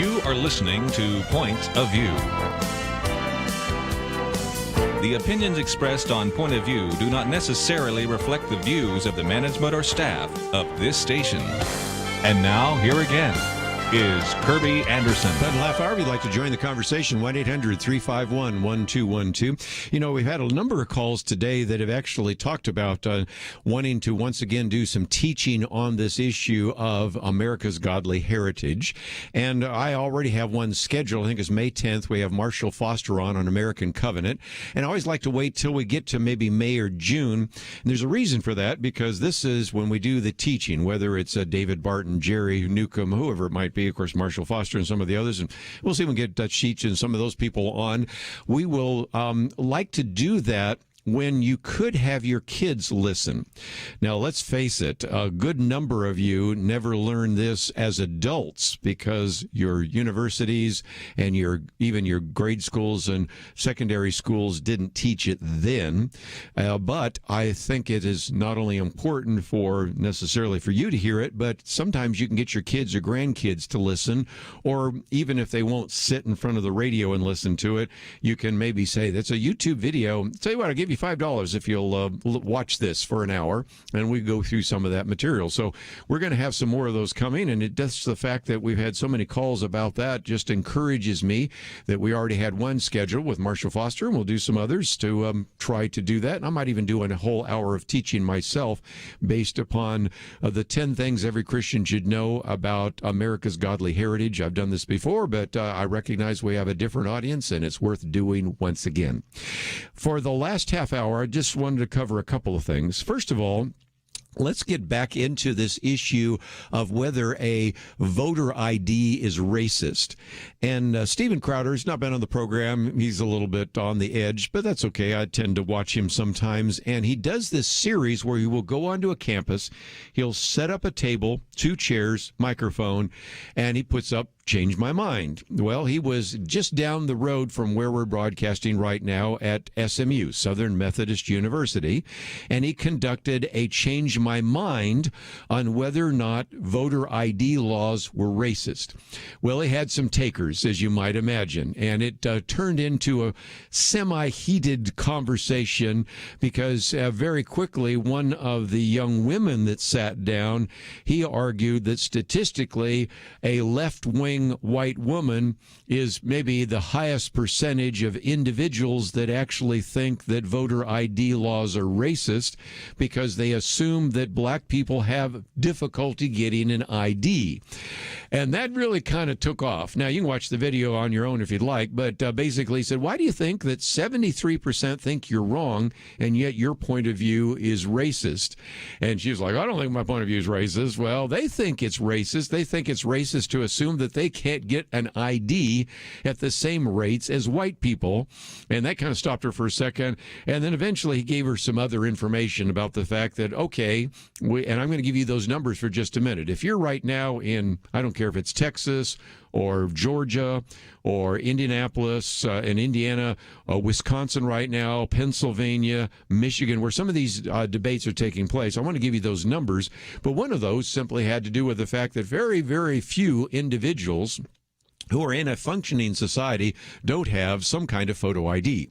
You are listening to Point of View. The opinions expressed on Point of View do not necessarily reflect the views of the management or staff of this station. And now, here again is Kerby Anderson. But half hour, if you'd like to join the conversation, 1-800-351-1212. You know, we've had a number of calls today that have actually talked about wanting to once again do some teaching on this issue of America's godly heritage. And I already have one scheduled. I think it's May 10th. We have Marshall Foster on American Covenant. And I always like to wait till we get to maybe May or June. And there's a reason for that, because this is when we do the teaching, whether it's David Barton, Jerry Newcomb, whoever it might be, of course, Marshall Foster and some of the others. And we'll see if we can get Dutch Sheets and some of those people on. We will like to do that when you could have your kids listen. Now, let's face it, a good number of you never learned this as adults because your universities and even your grade schools and secondary schools didn't teach it then. But I think it is not only important necessarily for you to hear it, but sometimes you can get your kids or grandkids to listen, or even if they won't sit in front of the radio and listen to it, you can maybe say, that's a YouTube video. Tell you what, I'll give you $5 if you'll watch this for an hour, and we go through some of that material. So we're going to have some more of those coming, and just the fact that we've had so many calls about that just encourages me that we already had one scheduled with Marshall Foster, and we'll do some others to try to do that. And I might even do a whole hour of teaching myself based upon the 10 things every Christian should know about America's godly heritage. I've done this before, but I recognize we have a different audience, and it's worth doing once again. For the last half hour, I just wanted to cover a couple of things. First of all, let's get back into this issue of whether a voter ID is racist. And Stephen Crowder's not been on the program. He's a little bit on the edge, but that's okay. I tend to watch him sometimes. And he does this series where he will go onto a campus. He'll set up a table, 2 chairs, microphone, and he puts up Change My Mind. Well, he was just down the road from where we're broadcasting right now at SMU, Southern Methodist University, and he conducted a Change My Mind on whether or not voter ID laws were racist. Well, he had some takers, as you might imagine, and it turned into a semi-heated conversation because very quickly one of the young women that sat down, he argued that statistically a left-wing white woman is maybe the highest percentage of individuals that actually think that voter ID laws are racist because they assume that black people have difficulty getting an ID. And that really kind of took off. Now, you can watch the video on your own if you'd like, but basically he said, why do you think that 73% think you're wrong and yet your point of view is racist? And she was like, I don't think my point of view is racist. Well, they think it's racist. They think it's racist to assume that they can't get an ID at the same rates as white people. And that kind of stopped her for a second. And then eventually he gave her some other information about the fact that, okay, and I'm going to give you those numbers for just a minute. If you're right now in, I don't care if it's Texas or Georgia or Indianapolis and Indiana, Wisconsin right now, Pennsylvania, Michigan, where some of these debates are taking place. I want to give you those numbers, but one of those simply had to do with the fact that very, very few individuals who are in a functioning society don't have some kind of photo ID.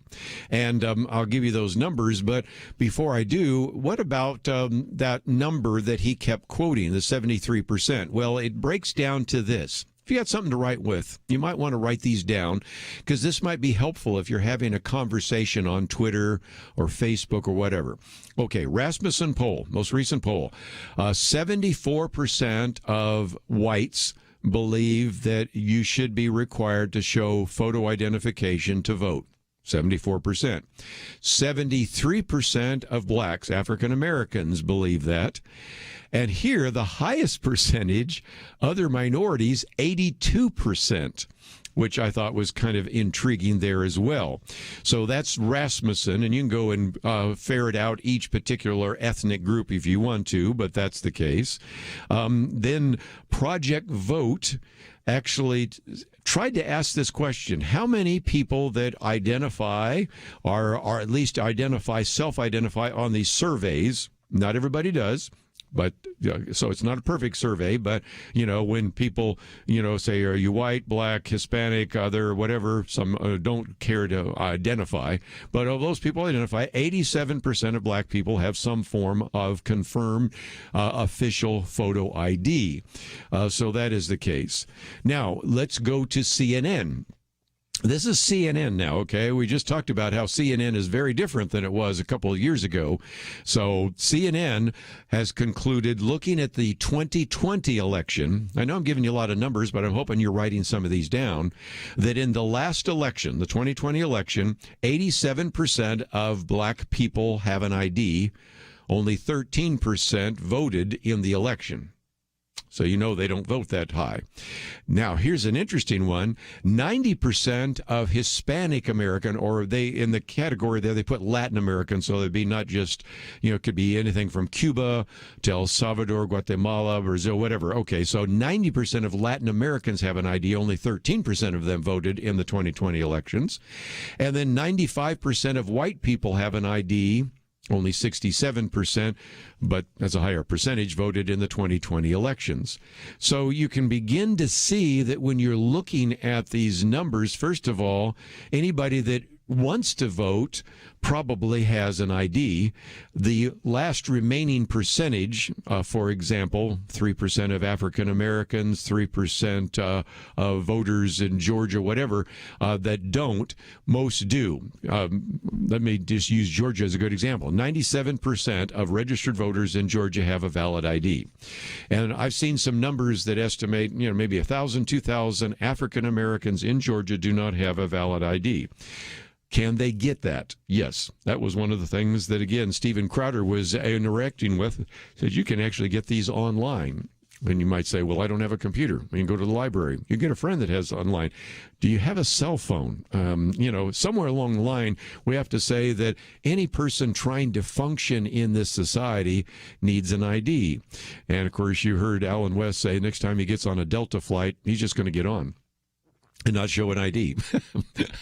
And I'll give you those numbers, but before I do, what about that number that he kept quoting, the 73%? Well, it breaks down to this. If you got something to write with, you might want to write these down because this might be helpful if you're having a conversation on Twitter or Facebook or whatever. Okay, Rasmussen poll, most recent poll, 74% of whites believe that you should be required to show photo identification to vote. 74%. 73% of blacks, African Americans, believe that. And here, the highest percentage, other minorities, 82%, which I thought was kind of intriguing there as well. So that's Rasmussen, and you can go and ferret out each particular ethnic group if you want to, but that's the case. Then Project Vote actually tried to ask this question: how many people that identify or at least self-identify on these surveys, not everybody does, But so it's not a perfect survey, but, when people, say, are you white, black, Hispanic, other, whatever, some don't care to identify. But of those people identify, 87% of black people have some form of confirmed official photo ID. So that is the case. Now, let's go to CNN. This is CNN now, okay? We just talked about how CNN is very different than it was a couple of years ago. So CNN has concluded, looking at the 2020 election, I know I'm giving you a lot of numbers, but I'm hoping you're writing some of these down, that in the last election, the 2020 election, 87% of black people have an ID. Only 13% voted in the election. So they don't vote that high. Now, here's an interesting one. 90% of Hispanic American, or they in the category there, they put Latin American, so it'd be not just, it could be anything from Cuba to El Salvador, Guatemala, Brazil, whatever. Okay, so 90% of Latin Americans have an ID. Only 13% of them voted in the 2020 elections. And then 95% of white people have an ID. Only 67%, but as a higher percentage, voted in the 2020 elections. So you can begin to see that when you're looking at these numbers, first of all, anybody that wants to vote probably has an ID. The last remaining percentage, for example, 3% of African Americans, 3% of voters in Georgia, whatever, that don't, most do. Let me just use Georgia as a good example. 97% of registered voters in Georgia have a valid ID. And I've seen some numbers that estimate, maybe 1,000, 2,000 African Americans in Georgia do not have a valid ID. Can they get that? Yes. That was one of the things that, again, Stephen Crowder was interacting with, said you can actually get these online. And you might say, well, I don't have a computer. You can go to the library. You get a friend that has online. Do you have a cell phone? Somewhere along the line, we have to say that any person trying to function in this society needs an ID. And, of course, you heard Alan West say next time he gets on a Delta flight, he's just going to get on and not show an ID.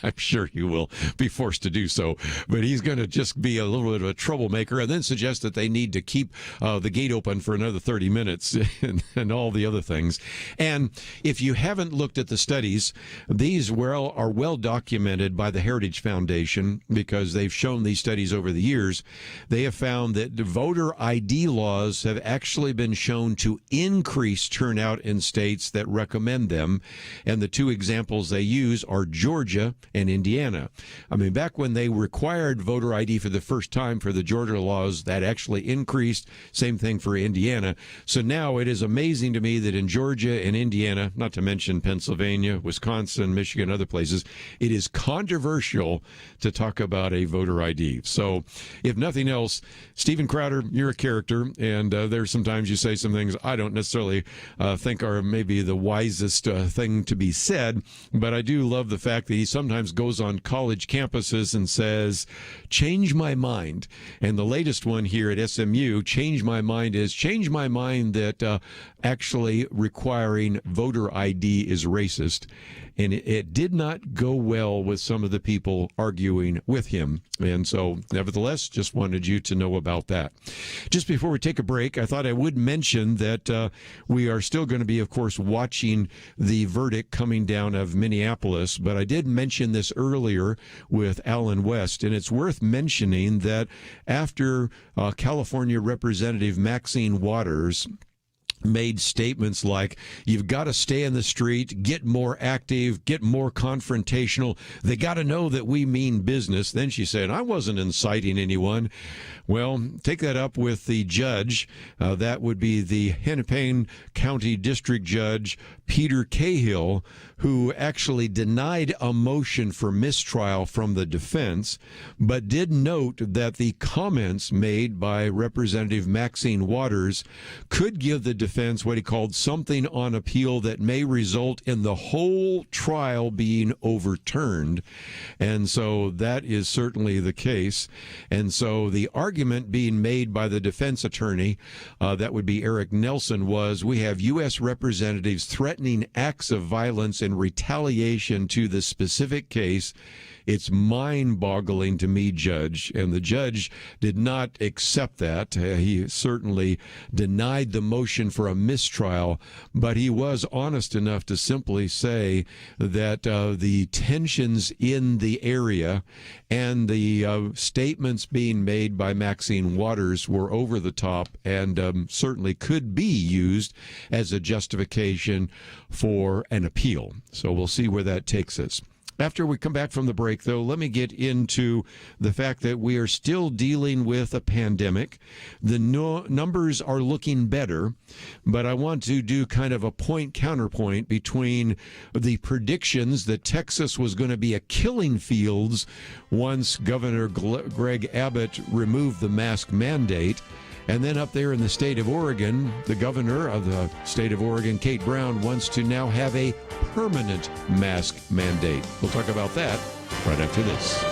I'm sure he will be forced to do so, but he's going to just be a little bit of a troublemaker and then suggest that they need to keep the gate open for another 30 minutes and all the other things. And if you haven't looked at the studies, these are well documented by the Heritage Foundation because they've shown these studies over the years. They have found that the voter ID laws have actually been shown to increase turnout in states that recommend them. And the two examples they use are Georgia and Indiana. I mean, back when they required voter ID for the first time for the Georgia laws, that actually increased. Same thing for Indiana. So now it is amazing to me that in Georgia and Indiana, not to mention Pennsylvania, Wisconsin, Michigan, other places, it is controversial to talk about a voter ID. So if nothing else, Stephen Crowder, you're a character, and there's sometimes you say some things I don't necessarily think are maybe the wisest thing to be said. But I do love the fact that he sometimes goes on college campuses and says, change my mind. And the latest one here at SMU, change my mind that actually requiring voter ID is racist. And it did not go well with some of the people arguing with him. And so, nevertheless, just wanted you to know about that. Just before we take a break, I thought I would mention that we are still going to be, of course, watching the verdict coming down of Minneapolis. But I did mention this earlier with Alan West, and it's worth mentioning that after California Representative Maxine Waters made statements like, you've got to stay in the street, get more active, get more confrontational. They got to know that we mean business. Then she said, I wasn't inciting anyone. Well, take that up with the judge. That would be the Hennepin County District Judge Peter Cahill, who actually denied a motion for mistrial from the defense, but did note that the comments made by Representative Maxine Waters could give the defense what he called something on appeal that may result in the whole trial being overturned. And so that is certainly the case. And so the argument being made by the defense attorney, that would be Eric Nelson, was we have U.S. representatives threatening acts of violence in retaliation to the specific case It's mind-boggling to me, Judge. And the judge did not accept that. He certainly denied the motion for a mistrial, but he was honest enough to simply say that the tensions in the area and the statements being made by Maxine Waters were over the top and certainly could be used as a justification for an appeal. So we'll see where that takes us. After we come back from the break, though, let me get into the fact that we are still dealing with a pandemic. The numbers are looking better, but I want to do kind of a point-counterpoint between the predictions that Texas was going to be a killing fields once Governor Greg Abbott removed the mask mandate. And then up there in the state of Oregon, the governor of the state of Oregon, Kate Brown, wants to now have a permanent mask mandate. We'll talk about that right after this.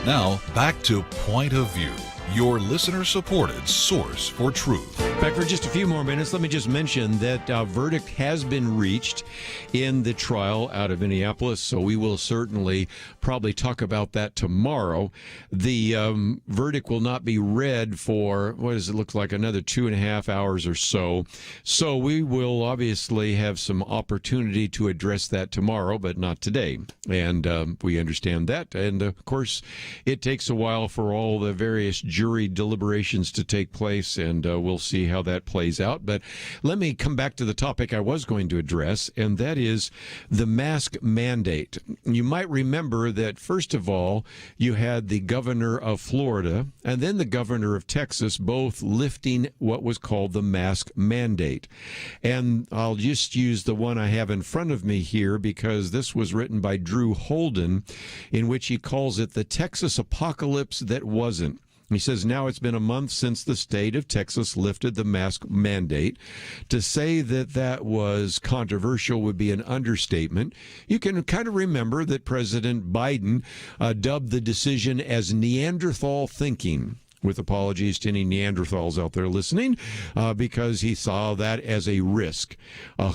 Now, back to Point of View, your listener-supported source for truth. Back for just a few more minutes. Let me just mention that a verdict has been reached in the trial out of Minneapolis, so we will certainly probably talk about that tomorrow. The verdict will not be read for, what does it look like, another 2.5 hours or so. So we will obviously have some opportunity to address that tomorrow, but not today. And we understand that. And, of course, it takes a while for all the various jury deliberations to take place, and we'll see how that plays out. But let me come back to the topic I was going to address, and that is the mask mandate. You might remember that, first of all, you had the governor of Florida and then the governor of Texas both lifting what was called the mask mandate. And I'll just use the one I have in front of me here because this was written by Drew Holden, in which he calls it the Texas apocalypse that wasn't. He says, now it's been a month since the state of Texas lifted the mask mandate. To say that that was controversial would be an understatement. You can kind of remember that President Biden dubbed the decision as Neanderthal thinking, with apologies to any Neanderthals out there listening, because he saw that as a risk.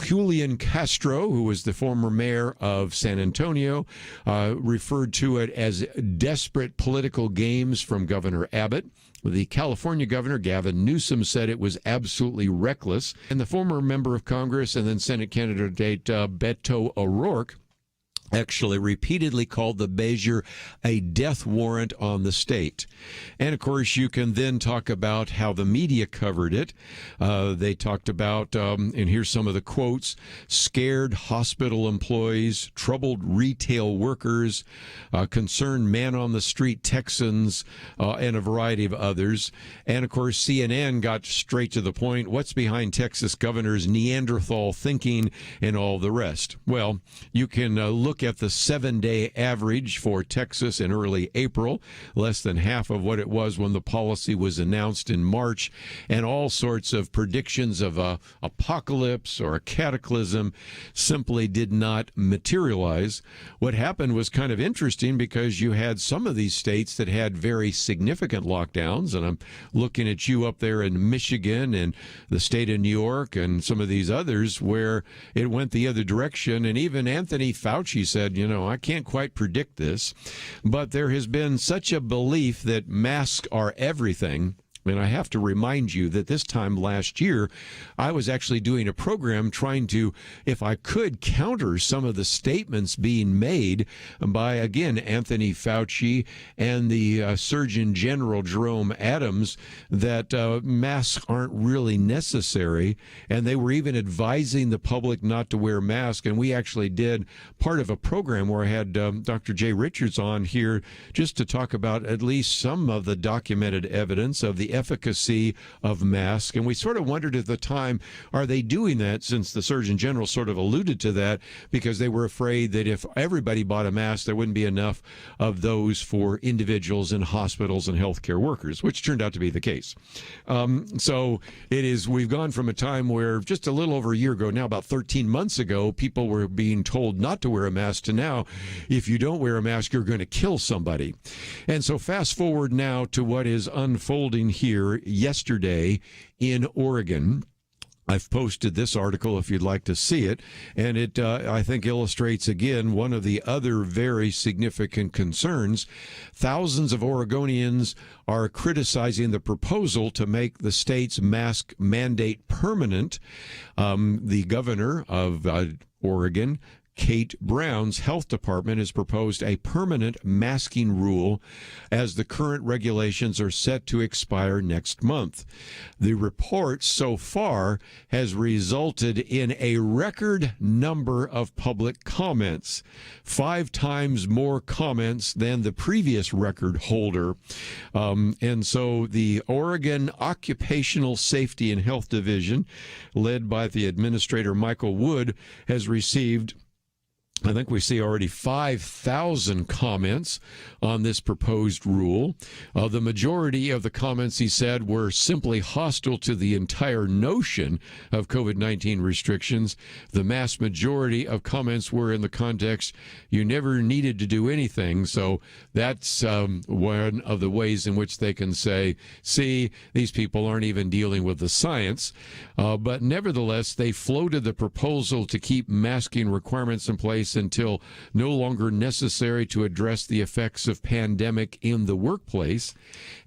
Julian Castro, who was the former mayor of San Antonio, referred to it as desperate political games from Governor Abbott. The California governor, Gavin Newsom, said it was absolutely reckless. And the former member of Congress and then Senate candidate Beto O'Rourke actually repeatedly called the measure a death warrant on the state. And, of course, you can then talk about how the media covered it. They talked about, and here's some of the quotes, scared hospital employees, troubled retail workers, concerned man-on-the-street Texans, and a variety of others. And, of course, CNN got straight to the point. What's behind Texas governor's Neanderthal thinking and all the rest? Well, you can look at the 7-day average for Texas in early April, less than half of what it was when the policy was announced in March, and all sorts of predictions of a apocalypse or a cataclysm simply did not materialize. What happened was kind of interesting because you had some of these states that had very significant lockdowns, and I'm looking at you up there in Michigan and the state of New York and some of these others where it went the other direction. And even Anthony Fauci said, I can't quite predict this, but there has been such a belief that masks are everything. And I have to remind you that this time last year, I was actually doing a program trying to, if I could, counter some of the statements being made by, again, Anthony Fauci and the Surgeon General Jerome Adams that masks aren't really necessary. And they were even advising the public not to wear masks. And we actually did part of a program where I had Dr. Jay Richards on here just to talk about at least some of the documented evidence of the efficacy of masks. And we sort of wondered at the time, are they doing that, since the Surgeon General sort of alluded to that, because they were afraid that if everybody bought a mask, there wouldn't be enough of those for individuals in hospitals and healthcare workers, which turned out to be the case. So we've gone from a time where just a little over a year ago, now about 13 months ago, people were being told not to wear a mask, to now, if you don't wear a mask, you're going to kill somebody. And so fast forward now to what is unfolding here yesterday in Oregon. I've posted this article if you'd like to see it, and it, I think, illustrates again one of the other very significant concerns. Thousands of Oregonians are criticizing the proposal to make the state's mask mandate permanent. The governor of Oregon, Kate Brown's health department has proposed a permanent masking rule as the current regulations are set to expire next month. The report so far has resulted in a record number of public comments, 5 times more comments than the previous record holder. And so the Oregon Occupational Safety and Health Division, led by the administrator Michael Wood, has received, I think we see already 5,000 comments on this proposed rule. The majority of the comments, he said, were simply hostile to the entire notion of COVID-19 restrictions. The vast majority of comments were in the context, you never needed to do anything. So that's one of the ways in which they can say, see, these people aren't even dealing with the science. But nevertheless, they floated the proposal to keep masking requirements in place until no longer necessary to address the effects of pandemic in the workplace.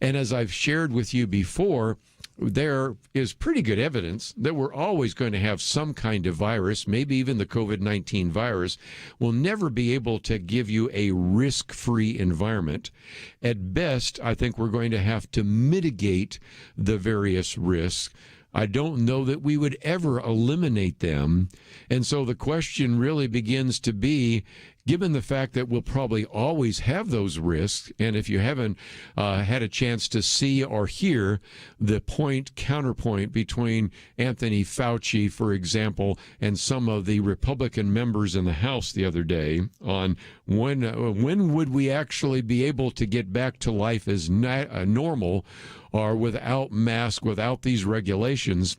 And as I've shared with you before, there is pretty good evidence that we're always going to have some kind of virus, maybe even the COVID-19 virus. Will never be able to give you a risk-free environment. At best, I think we're going to have to mitigate the various risks. I don't know that we would ever eliminate them. And so the question really begins to be, given the fact that we'll probably always have those risks, and if you haven't had a chance to see or hear the counterpoint between Anthony Fauci, for example, and some of the Republican members in the House the other day on when would we actually be able to get back to life as normal or without masks, without these regulations,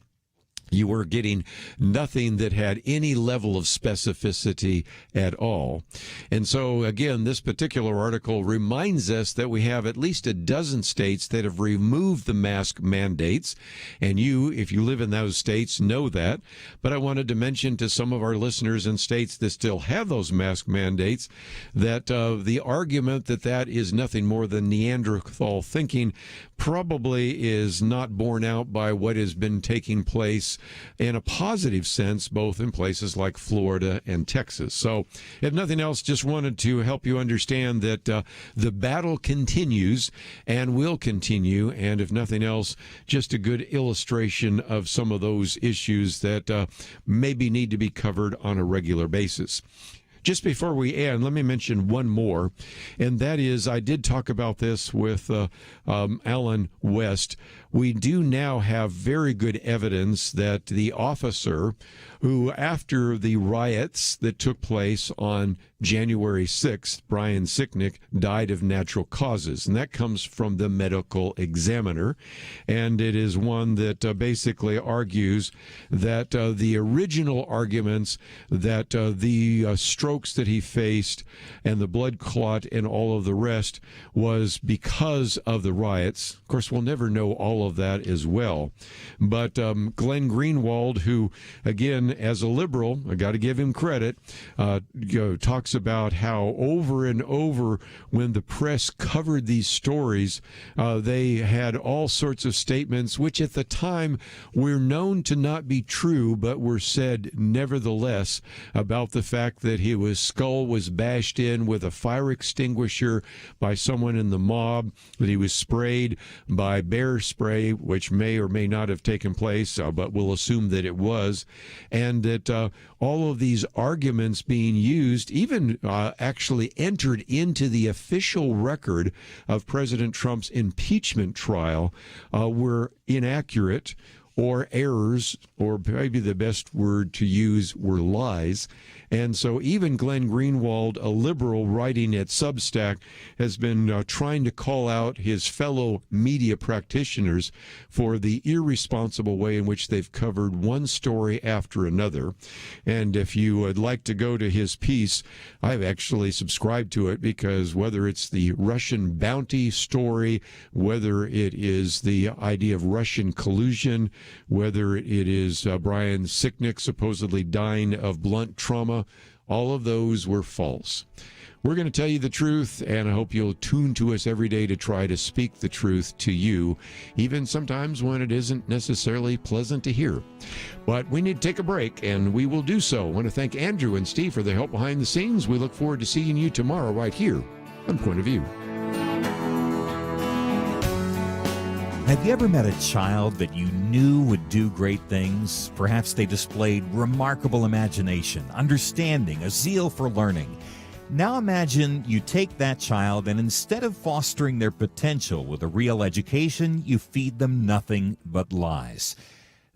you were getting nothing that had any level of specificity at all. And so, again, this particular article reminds us that we have at least a dozen states that have removed the mask mandates. And you, if you live in those states, know that. But I wanted to mention to some of our listeners in states that still have those mask mandates that the argument that that is nothing more than Neanderthal thinking probably is not borne out by what has been taking place in a positive sense, both in places like Florida and Texas. So, if nothing else, just wanted to help you understand that the battle continues and will continue. And if nothing else, just a good illustration of some of those issues that maybe need to be covered on a regular basis. Just before we end, let me mention one more, and that is I did talk about this with Alan West. We do now have very good evidence that the officer who, after the riots that took place on January 6th, Brian Sicknick, died of natural causes. And that comes from the medical examiner. And it is one that basically argues that the original arguments that the strokes that he faced and the blood clot and all of the rest was because of the riots. Of course, we'll never know all of that as well. But Glenn Greenwald, who, again, as a liberal, I got to give him credit, talks about how over and over when the press covered these stories, they had all sorts of statements which at the time were known to not be true, but were said nevertheless about the fact that his skull was bashed in with a fire extinguisher by someone in the mob, that he was sprayed by bear spray, which may or may not have taken place, but we'll assume that it was, and that all of these arguments being used, even actually entered into the official record of President Trump's impeachment trial, were inaccurate or errors, or maybe the best word to use were lies. And so even Glenn Greenwald, a liberal writing at Substack, has been trying to call out his fellow media practitioners for the irresponsible way in which they've covered one story after another. And if you would like to go to his piece, I've actually subscribed to it, because whether it's the Russian bounty story, whether it is the idea of Russian collusion, whether it is Brian Sicknick supposedly dying of blunt trauma, all of those were false. We're going to tell you the truth, and I hope you'll tune to us every day to try to speak the truth to you, even sometimes when it isn't necessarily pleasant to hear. But we need to take a break, and we will do so. I want to thank Andrew and Steve for their help behind the scenes. We look forward to seeing you tomorrow right here on Point of View. Have you ever met a child that you knew would do great things? Perhaps they displayed remarkable imagination, understanding, a zeal for learning. Now imagine you take that child and instead of fostering their potential with a real education, you feed them nothing but lies.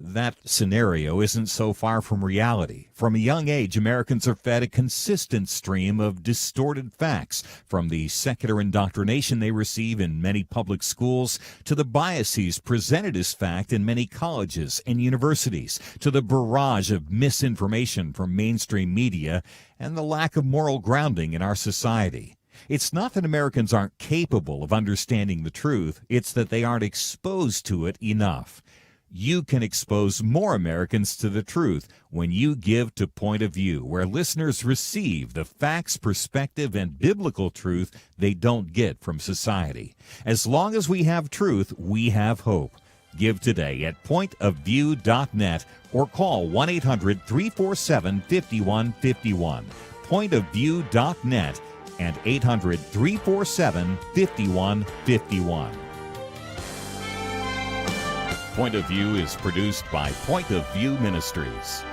That scenario isn't so far from reality. From a young age, Americans are fed a consistent stream of distorted facts, from the secular indoctrination they receive in many public schools, to the biases presented as fact in many colleges and universities, to the barrage of misinformation from mainstream media, and the lack of moral grounding in our society. It's not that Americans aren't capable of understanding the truth, it's that they aren't exposed to it enough. You can expose more Americans to the truth when you give to Point of View, where listeners receive the facts, perspective, and biblical truth they don't get from society. As long as we have truth, we have hope. Give today at pointofview.net or call 1-800-347-5151. Pointofview.net and 800-347-5151. Point of View is produced by Point of View Ministries.